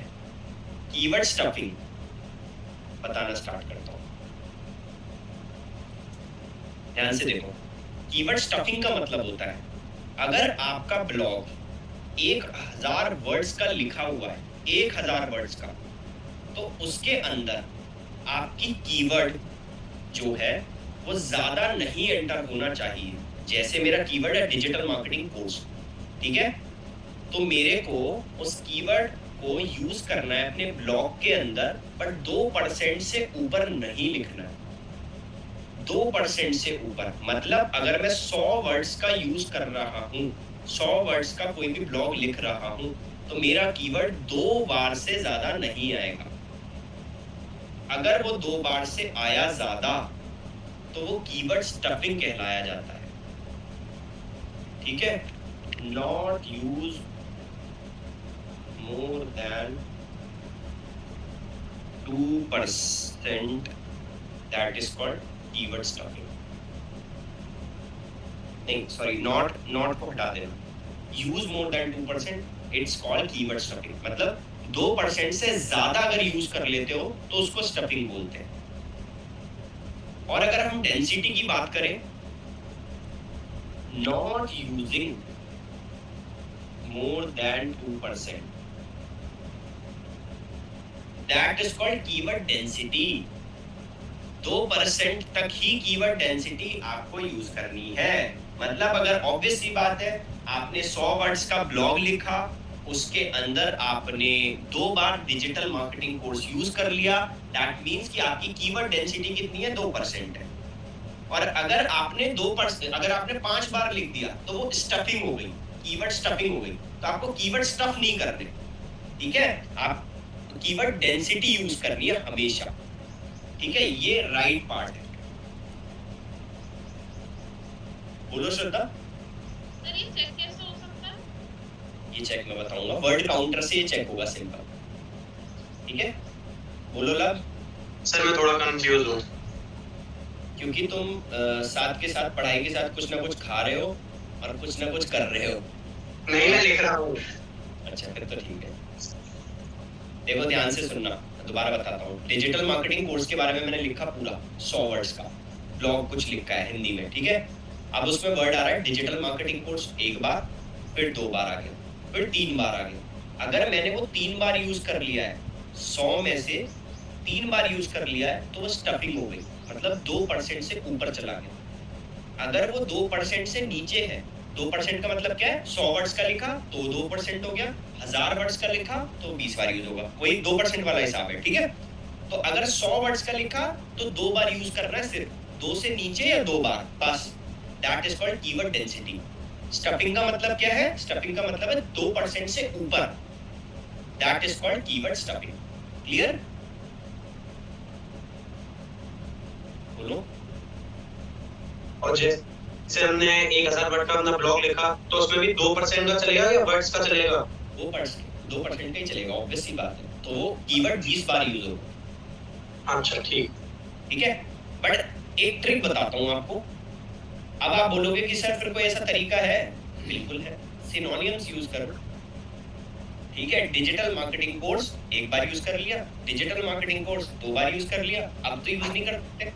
कीवर्ड स्टफिंग बताना स्टार्ट करता हूं, ध्यान से देखो। कीवर्ड स्टफिंग का मतलब होता है अगर आपका ब्लॉग 1000 वर्ड्स का लिखा हुआ है, 1000 वर्ड्स का, तो उसके अंदर आपकी कीवर्ड जो है वो ज्यादा नहीं एंटर होना चाहिए। जैसे मेरा कीवर्ड है डिजिटल मार्केटिंग कोर्स, ठीक है, तो मेरे को उस कीवर्ड को यूज करना है अपने ब्लॉग के अंदर, बट 2% से ऊपर नहीं लिखना है। 2% से ऊपर मतलब अगर मैं 100 वर्ड्स का यूज कर रहा हूँ, 100 वर्ड्स का कोई भी ब्लॉग लिख रहा हूँ, तो मेरा कीवर्ड 2 बार से ज्यादा नहीं आएगा। अगर वो 2 बार से आया ज्यादा तो वो कीवर्ड स्टफिंग कहलाया जाता है, ठीक है। Not use more than 2%, that is called keyword stuffing. नहीं सॉरी, नॉट को हटा देना, use more than 2%, it's called keyword stuffing. मतलब 2% से ज्यादा अगर यूज कर लेते हो तो उसको स्टफिंग बोलते हैं। और अगर हम डेंसिटी की बात करें, not using more than 2%, that is called keyword density. 2% तक ही कीवर्ड डेंसिटी आपको यूज करनी है। मतलब अगर ऑब्वियस सी बात है, आपने 100 वर्ड्स का ब्लॉग लिखा, उसके अंदर आपने 2 बार डिजिटल मार्केटिंग कोर्स यूज कर लिया, दैट मींस कि आपकी कीवर्ड डेंसिटी कितनी है, 2% है। और अगर आपने 2%, अगर आपने 5 बार लिख दिया तो वो स्टफिंग हो गई, कीवर्ड स्टफिंग हो गई। तो आपको कीवर्ड स्टफ नहीं करने, ठीक है, आप कीवर्ड डेंसिटी यूज करनी है हमेशा, ठीक है। ये राइट पार्ट है। बोलो श्रद्धा। सर ये चेक कैसे हो सकता है? ये चेक मैं बताऊंगा, वर्ड काउंटर से ये चेक होगा, सिंपल, ठीक है। बोलो लव। सर मैं थोड़ा कंफ्यूज हूँ, क्योंकि तुम साथ के साथ पढ़ाई के साथ कुछ ना कुछ खा रहे हो और कुछ ना कुछ कर रहे हो। नहीं मैं लिख रहा हूँ। अच्छा फिर तो ठीक है। देखो ध्यान से सुनना, दोबारा बताता हूँ। डिजिटल मार्केटिंग कोर्स के बारे में मैंने लिखा पूरा 100 वर्ड्स का ब्लॉग कुछ लिखा है हिंदी में, ठीक है। अब उसमें वर्ड आ रहा है डिजिटल मार्केटिंग कोर्स 1 बार, फिर 2 बार आ गया, फिर 3 बार आ गया। अगर मैंने वो 3 बार यूज कर लिया है, 100 में से 3 बार यूज कर लिया है, तो वो स्टफिंग हो गई, मतलब 2% से ऊपर चला गया। अगर वो 2% से नीचे है, 2% का मतलब क्या है, 100 वर्ड्स का लिखा तो 2% हो गया, 1000 वर्ड्स का लिखा तो 20 बार यूज होगा, वही 2% वाला हिसाब है, ठीक है। तो अगर 100 वर्ड्स का लिखा तो 2 बार यूज करना है, सिर्फ 2 से नीचे या 2 बार बस, that is called keyword density. Stuffing का मतलब क्या है, स्टफिंग का मतलब है 2% से ऊपर, that is called keyword stuffing. Clear? बोलो। और जैसे हमने 1000 वर्ड का अपना ब्लॉग लिखा तो उसमें भी 2% का चलेगा या वर्ड्स का चलेगा? 2% का ही चलेगा, ऑब्वियस सी बात है। तो वो कीवर्ड 20 बार यूज होगा। अच्छा ठीक है। बट एक ट्रिक बताता हूँ आपको। अब आप बोलोगे कि सर फिर कोई ऐसा तरीका है? बिल्कुल है, सिनोनिम्स यूज करो, ठीक है। डिजिटल मार्केटिंग कोर्स 1 बार यूज कर लिया, डिजिटल मार्केटिंग कोर्स 2 बार यूज कर लिया, अब तो यूज नहीं करते,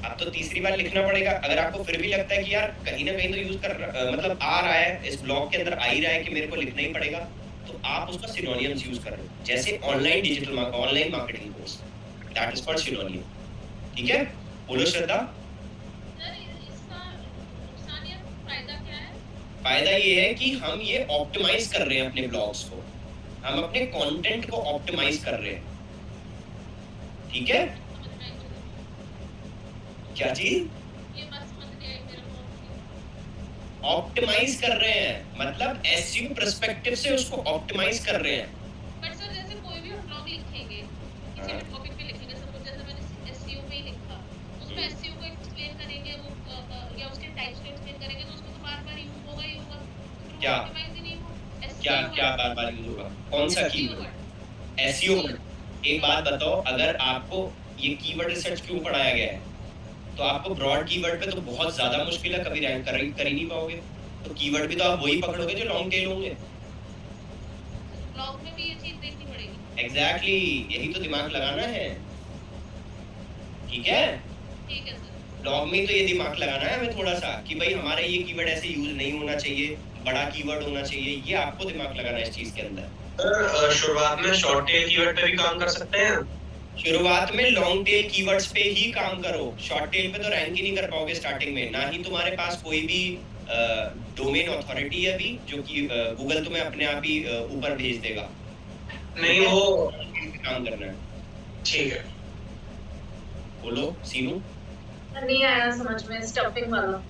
अब तो तीसरी बार लिखना पड़ेगा। अगर आपको फिर भी लगता है कि यार कहीं ना कहीं तो यूज कर मतलब आ रहा है, इस ब्लॉग के अंदर आ ही रहा है कि मेरे को लिखना ही पड़ेगा, तो आप उसका सिनोनिम्स यूज करो। जैसे online marketing course, that is called synonym, ठीक है। बोलो श्रद्धा। सर इसका नुकसान या फायदा क्या है? फायदा ये है कि हम ये ऑप्टिमाइज कर रहे हैं अपने ब्लॉग्स को, हम अपने कंटेंट को ऑप्टिमाइज कर रहे हैं, ठीक है। समझ में आई क्या चीज? ये बात समझ नहीं आई मेरे को। ऑप्टिमाइज कर रहे हैं, मतलब एसईओ पर्सपेक्टिव से उसको ऑप्टिमाइज कर रहे हैं। बट सर जैसे कोई भी हम ब्लॉग लिखेंगे, किसी भी टॉपिक पे लिखेंगे, सपोज जैसे मैंने एसईओ पे ही लिखा, उसमें एसईओ को एक्सप्लेन करेंगे वो या उसके टाइप्स को एक्सप्लेन करेंगे, तो उसको तो बार-बार यूज होगा ही होगा। क्या? ऑप्टिमाइज ही नहीं हो। क्या बार-बार यूज होगा? कौन सा कीवर्ड? एसईओ। एक बात बताओ, अगर आपको ये कीवर्ड रिसर्च क्यों पढ़ाया गया है, तो आपको ब्रॉड कीवर्ड पे तो बहुत ज्यादा मुश्किल है, कभी रैंक कर ही नहीं पाओगे। तो कीवर्ड भी तो आप वही पकड़ोगे जो लॉन्ग टेल होंगे। ब्लॉग में भी ये चीज देखनी पड़ेगी। एग्जैक्टली, यही तो दिमाग लगाना है, ठीक है। ठीक है सर। ब्लॉग में तो ये दिमाग लगाना है हमें थोड़ा सा कि भाई हमारे ये कीवर्ड ऐसे यूज नहीं होना चाहिए, बड़ा कीवर्ड होना चाहिए, ये आपको दिमाग लगाना है इस चीज के अंदर। सर शुरुआत में शॉर्ट टेल कीवर्ड पे भी काम कर सकते हैं? शुरुआत में लॉन्ग टेल कीवर्ड्स पे ही काम करो, शॉर्ट टेल पे तो रैंक ही नहीं कर पाओगे स्टार्टिंग में, ना ही तुम्हारे पास कोई भी डोमेन अथॉरिटी है अभी जो कि गूगल तुम्हें अपने आप ही ऊपर भेज देगा। नहीं वो काम करना है। ठीक है, बोलो सीनू। नहीं आया समझ में स्टफिंग वाला।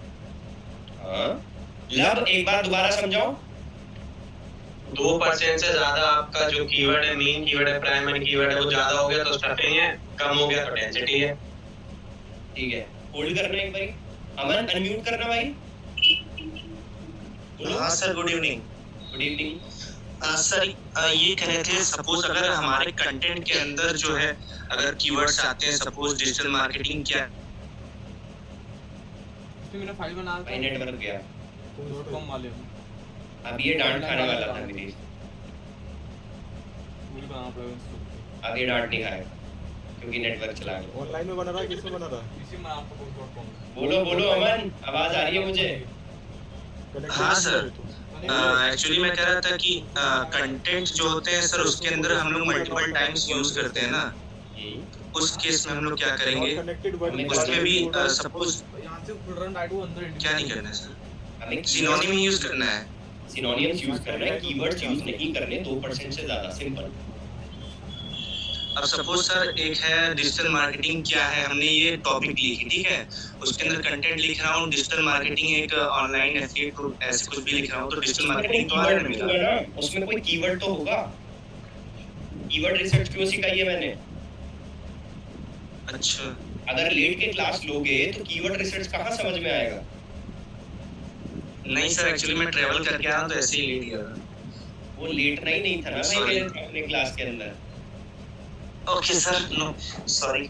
हाँ लब एक बार दोबारा समझाओ। 2% से ज्यादा आपका जो कीवर्ड है, मेन कीवर्ड है, प्राइमरी कीवर्ड है, वो ज्यादा हो गया तो स्टफिंग है, कम हो गया तो डेंसिटी है। ठीक है, होल्ड करना एक बारी। अमन अनम्यूट करना भाई। हाँ sir, good evening. Good evening sir, ये कह रहे थे सपोज अगर हमारे कंटेंट के अंदर जो है अगर कीवर्ड्स आते हैं, सपोज डिजिटल मार्केटिंग क्या मेरा फाइल बना भाई, नेटवर्क गया। .com वाले अब ये डांट खाने वाला था मेरी। पूरी बनाना पड़ेगा इसको। अब ये डांट नहीं खाएगा क्योंकि नेटवर्क चला गया। ऑनलाइन में बना रहा है, किसमें बना रहा है? इसी में आपको .com। बोलो बोलो अमन, आवाज आ रही है मुझे। हाँ सर, एक्चुअली मैं कह रहा था कि कंटेंट जो होते हैं सर उसके अंदर हम लोग मल्टीपल टाइम्स यूज करते हैं ना, उस केस में हम लोग क्या करेंगे? कनेक्टेड वर्ड उसमें भी सपोज यहाँ से फुल रन राइट वो अंदर क्या नहीं करना है सर, हमें सिनोनिम यूज करना है। सिनोनिम्स यूज करना है, कीवर्ड्स यूज नहीं करने 2% से ज्यादा, सिंपल। अब सपोज सर एक है डिजिटल मार्केटिंग क्या है, हमने ये टॉपिक लिखी, ठीक है, उसके अंदर कंटेंट लिख रहा हूँ डिजिटल मार्केटिंग एक ऑनलाइन एफिलिएट ऐसे कुछ भी लिख रहा हूँ, तो डिजिटल मार्केटिंग तो कीवर्ड मिला। होगा ना, उसमें कोई कीवर्ड तो होगा। कीवर्ड रिसर्च क्यों सिखाई है मैंने? अच्छा, अगर लेट के क्लास लोगे तो कीवर्ड रिसर्च कहाँ समझ में आएगा? नहीं सर, एक्चुअली मैं ट्रैवल करके आया तो ऐसे ही ले लिया था। वो लेटना ही नहीं था ना भाई मेरे अपने क्लास के अंदर। Okay sir, no sorry.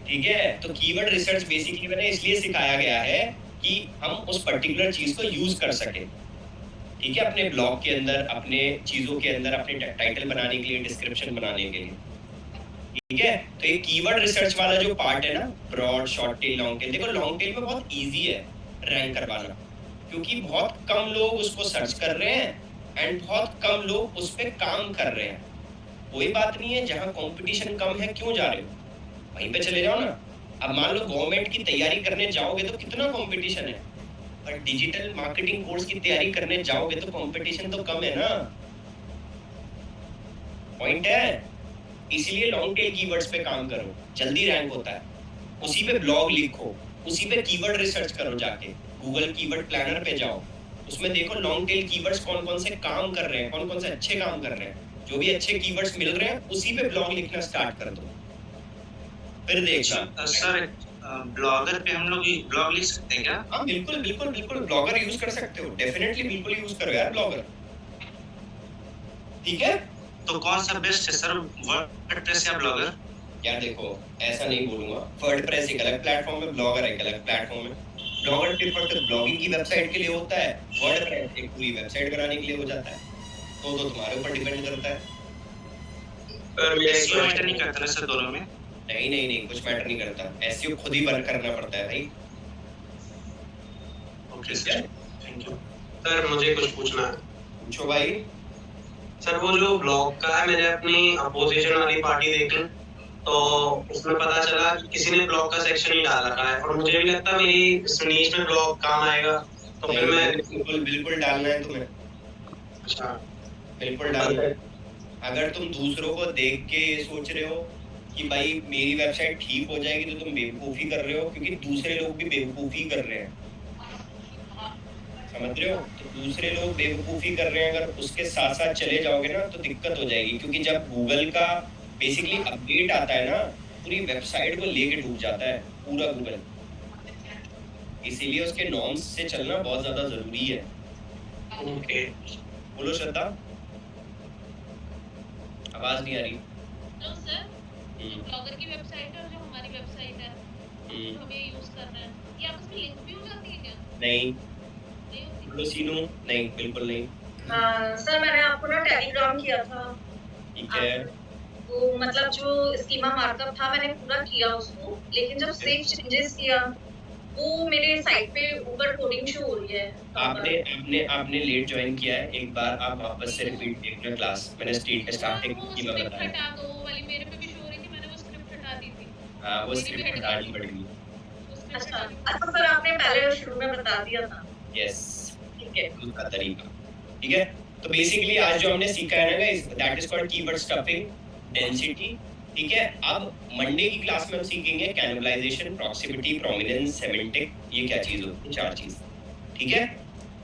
ठीक है, तो कीवर्ड रिसर्च बेसिकली मैंने इसलिए सिखाया गया है कि हम उस पर्टिकुलर चीज को यूज कर सके। ठीक है, अपने ब्लॉग के अंदर, अपने चीजों के अंदर, अपने टाइटल बनाने के लिए, डिस्क्रिप्शन बनाने के लिए। ठीक है, तो ये कीवर्ड रिसर्च वाला जो पार्ट है ना, broad, short tail, long tail, देखो लॉन्ग टेल में बहुत इजी है रैंक करवाना, क्योंकि बहुत कम लोग उसको सर्च कर रहे हैं एंड बहुत कम लोग उस पर काम कर रहे हैं। कोई बात नहीं है, जहाँ कंपटीशन कम है क्यों जा रहे हो, वहीं पे चले जाओ ना। अब मान लो गवर्नमेंट की तैयारी करने जाओगे तो कितना कंपटीशन है, पर डिजिटल मार्केटिंग कोर्स की तैयारी करने जाओगे तो कंपटीशन तो कम है ना। पॉइंट है, इसीलिए लॉन्ग टेल कीवर्ड्स पे काम करो, जल्दी रैंक होता है। उसी पे ब्लॉग लिखो, उसी पे कीवर्ड रिसर्च करो, जाके गूगल कीवर्ड प्लानर पे जाओ, उसमें देखो लॉन्ग टेल कीवर्ड्स कौन कौन से काम कर रहे हैं, कौन कौन से अच्छे काम कर रहे हैं। जो भी अच्छे कीवर्ड्स मिल रहे हैं उसी पे ब्लॉग लिखना स्टार्ट कर दो, फिर देखना। सर ब्लॉगर पे हम लोग ब्लॉग लिख सकते हैं क्या? हाँ बिल्कुल बिल्कुल बिल्कुल, ब्लॉगर यूज कर सकते हो, डेफिनेटली बिल्कुल यूज करो यार ब्लॉगर। ठीक है, तो कौन सा बेस्ट है सर, वर्डप्रेस या ब्लॉगर? यार देखो ऐसा नहीं बोलूंगा, वर्डप्रेस एक अलग प्लेटफॉर्म है, ब्लॉगर एक अलग प्लेटफॉर्म है। ब्लॉगर पेपर तो ब्लॉगिंग की वेबसाइट के लिए होता है, वर्डप्रेस एक पूरी वेबसाइट बनाने के लिए हो जाता है, तो तुम्हारे ऊपर डिपेंड करता है। पर मेरे एसईओ मैटर नहीं करता ना सर दोनों में? नहीं नहीं नहीं, कुछ मैटर नहीं करता, एसईओ खुद ही बन करना पड़ता है भाई। Okay sir, thank you. Sir मुझे कुछ पूछना है। पूछो भाई। सर वो जो ब्लॉग का है, मैंने अपनी अपोजिशन वाली पार्टी देखी तो उसमें पता चला कि किसी ने ब्लॉग का सेक्शन ही डाल रखा है, और मुझे भी लगता है मेरी इस नीश में ब्लॉग काम आएगा, तो फिर मैं बिल्कुल बिल्कुल डालना है तुम्हें, अच्छा बिल्कुल डालना है। अगर तुम दूसरों को देख के ये सोच रहे हो कि भाई मेरी वेबसाइट ठीक हो जाएगी, तो तुम बेवकूफ़ी कर रहे हो, क्योंकि दूसरे लोग भी बेवकूफ़ी कर रहे हैं, समझ रहे हो? तो दूसरे लोग बेवकूफ़ी कर रहे हैं, अगर उसके साथ साथ चले जाओगे ना तो दिक्कत हो जाएगी, क्योंकि जब गूगल का बेसिकली अपडेट आता है ना, पूरी वेबसाइट को लेके डूब जाता है पूरा गूगल, इसीलिए उसके नॉर्म्स से चलना बहुत ज़्यादा ज़रूरी है। ओके। बोलो श्रद्धा, आवाज़ नहीं आ रही। तो सर जो ब्लॉगर की वेबसाइट है और जो हमारी वेबसाइट है जो हमें यूज करना है, ये आपस में लिंक भी हो जाती है क्या? नहीं, नहीं होती। बोलो सीनू, नहीं बिल्कुल नहीं। सर मैंने आपको ना टेलीग्राम किया था, ठीक है, वो मतलब जो स्कीमा मार्कअप था मैंने पूरा किया उसको, लेकिन जब सेव चेंजेस किया वो मेरे साइट पे ऊपर कोडिंग शो हो रही है। आपने आपने आपने लेट ज्वाइन किया है, एक बार आप वापस से रिपीट देखना क्लास, मैंने स्टार्टिंग की मैं बताया। हटा दो, वो वाली मेरे पे भी शो हो रही थी, हाँ, वो मेरी स्क्रिप्ट भी हटानी पड़ेगी। उसमें अच्छा हटानी अच्छा सर आपने पहले शुरू में बता दिया था यस, ठीक है दूसरा तरीका। ठीक है, तो बेसिकली आज जो हमने सीखा है ना guys, that is called keyword stuffing, density. ठीक है, अब मंडे की क्लास में हम सीखेंगे कैनिबलाइजेशन, प्रॉक्सिमिटी, प्रोमिनेंस, सेमेंटिक। ये क्या चीज होती है? 4 चीज। ठीक है,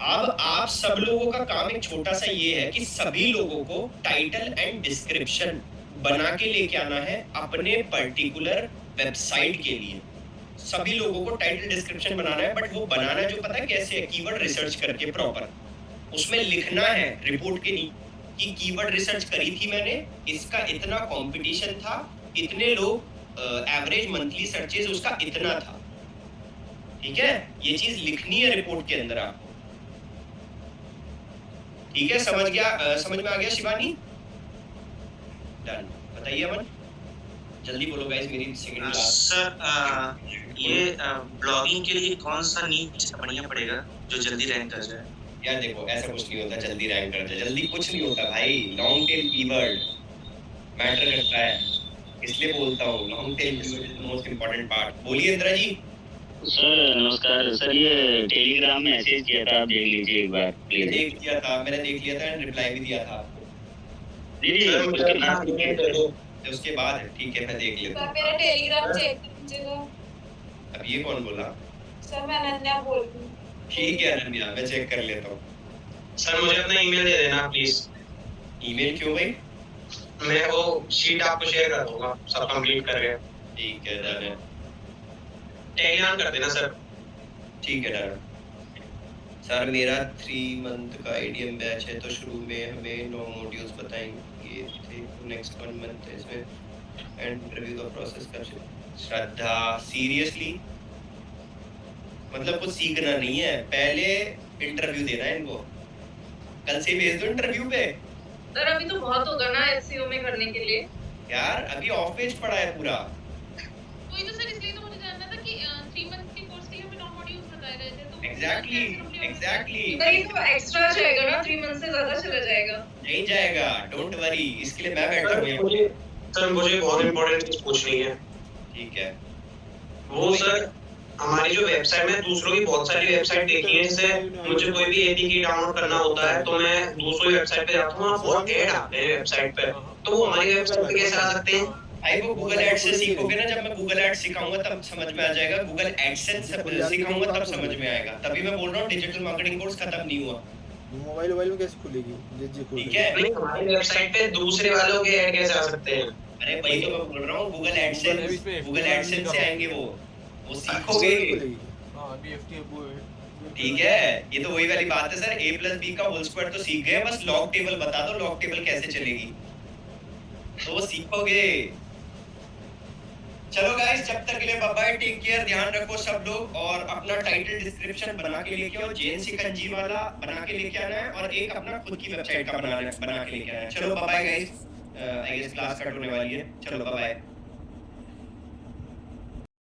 अब आप सब लोगों का काम एक छोटा सा ये है कि सभी लोगों को टाइटल एंड डिस्क्रिप्शन बना के लेके आना है अपने पर्टिकुलर वेबसाइट के लिए। सभी लोगों को टाइटल डिस्क्रिप्शन बनाना है, बट वो बनाना जो पता है कैसे है? कीवर्ड रिसर्च करके प्रॉपर उसमें लिखना है रिपोर्ट के नीचे कि कीवर्ड रिसर्च करी थी मैंने, इसका इतना कंपटीशन था, इतने लोग एवरेज मंथली सर्चेज उसका इतना था। ठीक है, ये चीज लिखनी है रिपोर्ट के अंदर आपको। ठीक है, समझ गया? समझ में आ गया शिवानी? डन। बताइए अमन, जल्दी बोलो गाइस, मेरी सेकंड क्लास। सर ये ब्लॉगिंग के लिए कौन सा नीच बढ़िया पड़ेगा जो जल्दी रैंक कर जाए? यार देखो, ऐसा कुछ नहीं होता जल्दी रैंक कर जाए, जल्दी कुछ नहीं होता भाई। लॉन्ग टेल कीवर्ड मैटर करता है, इसलिए बोलता हूँ long tail keyword is the most important part. बोलिए इंद्रा जी। सर नमस्कार सर, ये टेलीग्राम में मैसेज किया था, आप देख लीजिए एक बार प्लीज। देख लिया था, मैंने देख लिया था, रिप्लाई भी दिया था आपको। दीदी उसके बाद तो उसके बाद ठीक है, मैं देख लेता सर हूँ। मेरा टेलीग्राम चेक कीजिएगा। अब ये कौन बोला? सर मैं अनन्या बोल रही हूँ। ठीक है अनन्या, मैं चेक कर लेता हूँ। सर मुझे अपना ईमेल दे देना प्लीज, ईमेल क्यों भाई? मैं वो शीट आपको शेयर कर दूंगा सब कंप्लीट करके। ठीक है, डन है। टेलीग्राम कर देना सर। ठीक है, डन। सर मेरा 3 मंथ का आईडीएम बैच है, तो शुरू में हमें 9 मॉड्यूल्स बताएंगे थे, नेक्स्ट 1 मंथ इसमें एंड रिव्यू द प्रोसेस कर। श्रद्धा सीरियसली, मतलब कुछ सीखना नहीं है, पहले इंटरव्यू देना है इनको। कल से भेज दो इंटरव्यू पे। सर अभी तो बहुत होगा ना एसईओ में करने के लिए यार अभी ऑफ पेज पड़ा है पूरा। वही तो सर, इसलिए तो मुझे जानना था कि 3 मंथ के कोर्स के लिए हमें 9 मॉड्यूल्स बताए गए थे, तो एग्जैक्टली सर ये तो एक्स्ट्रा जाएगा ना 3 मंथ से ज्यादा चला जाएगा नहीं जाएगा, डोंट वरी, इसके लिए मैं बैठा हूँ यहाँ। सर मुझे बहुत इंपॉर्टेंट चीज पूछनी है। ठीक है, वो सर हमारी जो वेबसाइट में दूसरों की बहुत सारी वेबसाइट देखी है, इससे मुझे कोई भी एपीके डाउनलोड करना होता है तो मैं दूसरों की वेबसाइट पे जाता हूँ, बहुत ऐड आते हैं वेबसाइट पे, तो वो हमारी वेबसाइट पे कैसे आ सकते हैं? भाई वो गूगल एड्स से सीखोगे ना, जब मैं गूगल एड्स सिखाऊंगा तब समझ में आ जाएगा, गूगल एडसेंस सिखाऊंगा तब समझ में आएगा। तभी मैं बोल रहा हूँ डिजिटल मार्केटिंग कोर्स खत्म नहीं हुआ। मोबाइल में कैसे खुलेगी? जी ठीक है, नहीं, हमारी वेबसाइट पे दूसरे वालों के ऐड कैसे आ सकते हैं? अरे वही तो मैं बोल रहा हूँ, गूगल एडसेंस से आएंगे वो सीखोगे। हां अभी एफटीएफ वो ठीक है, ये तो वही वाली बात है सर, a + b का होल स्क्वायर तो सीख गए, बस लॉग टेबल बता दो, लॉग टेबल कैसे चलेगी तो वो सीखोगे। चलो गाइस, जब तक के लिए बाय बाय, टेक केयर, ध्यान रखो सब लोग, और अपना टाइटल डिस्क्रिप्शन बना के लेके आओ, जेएनसी कंजी वाला बना के लेके आना है, और एक अपना खुद की वेबसाइट का बना के लेके आना है। चलो bye bye guys, I guess class cut होने वाली है, चलो बाय बाय।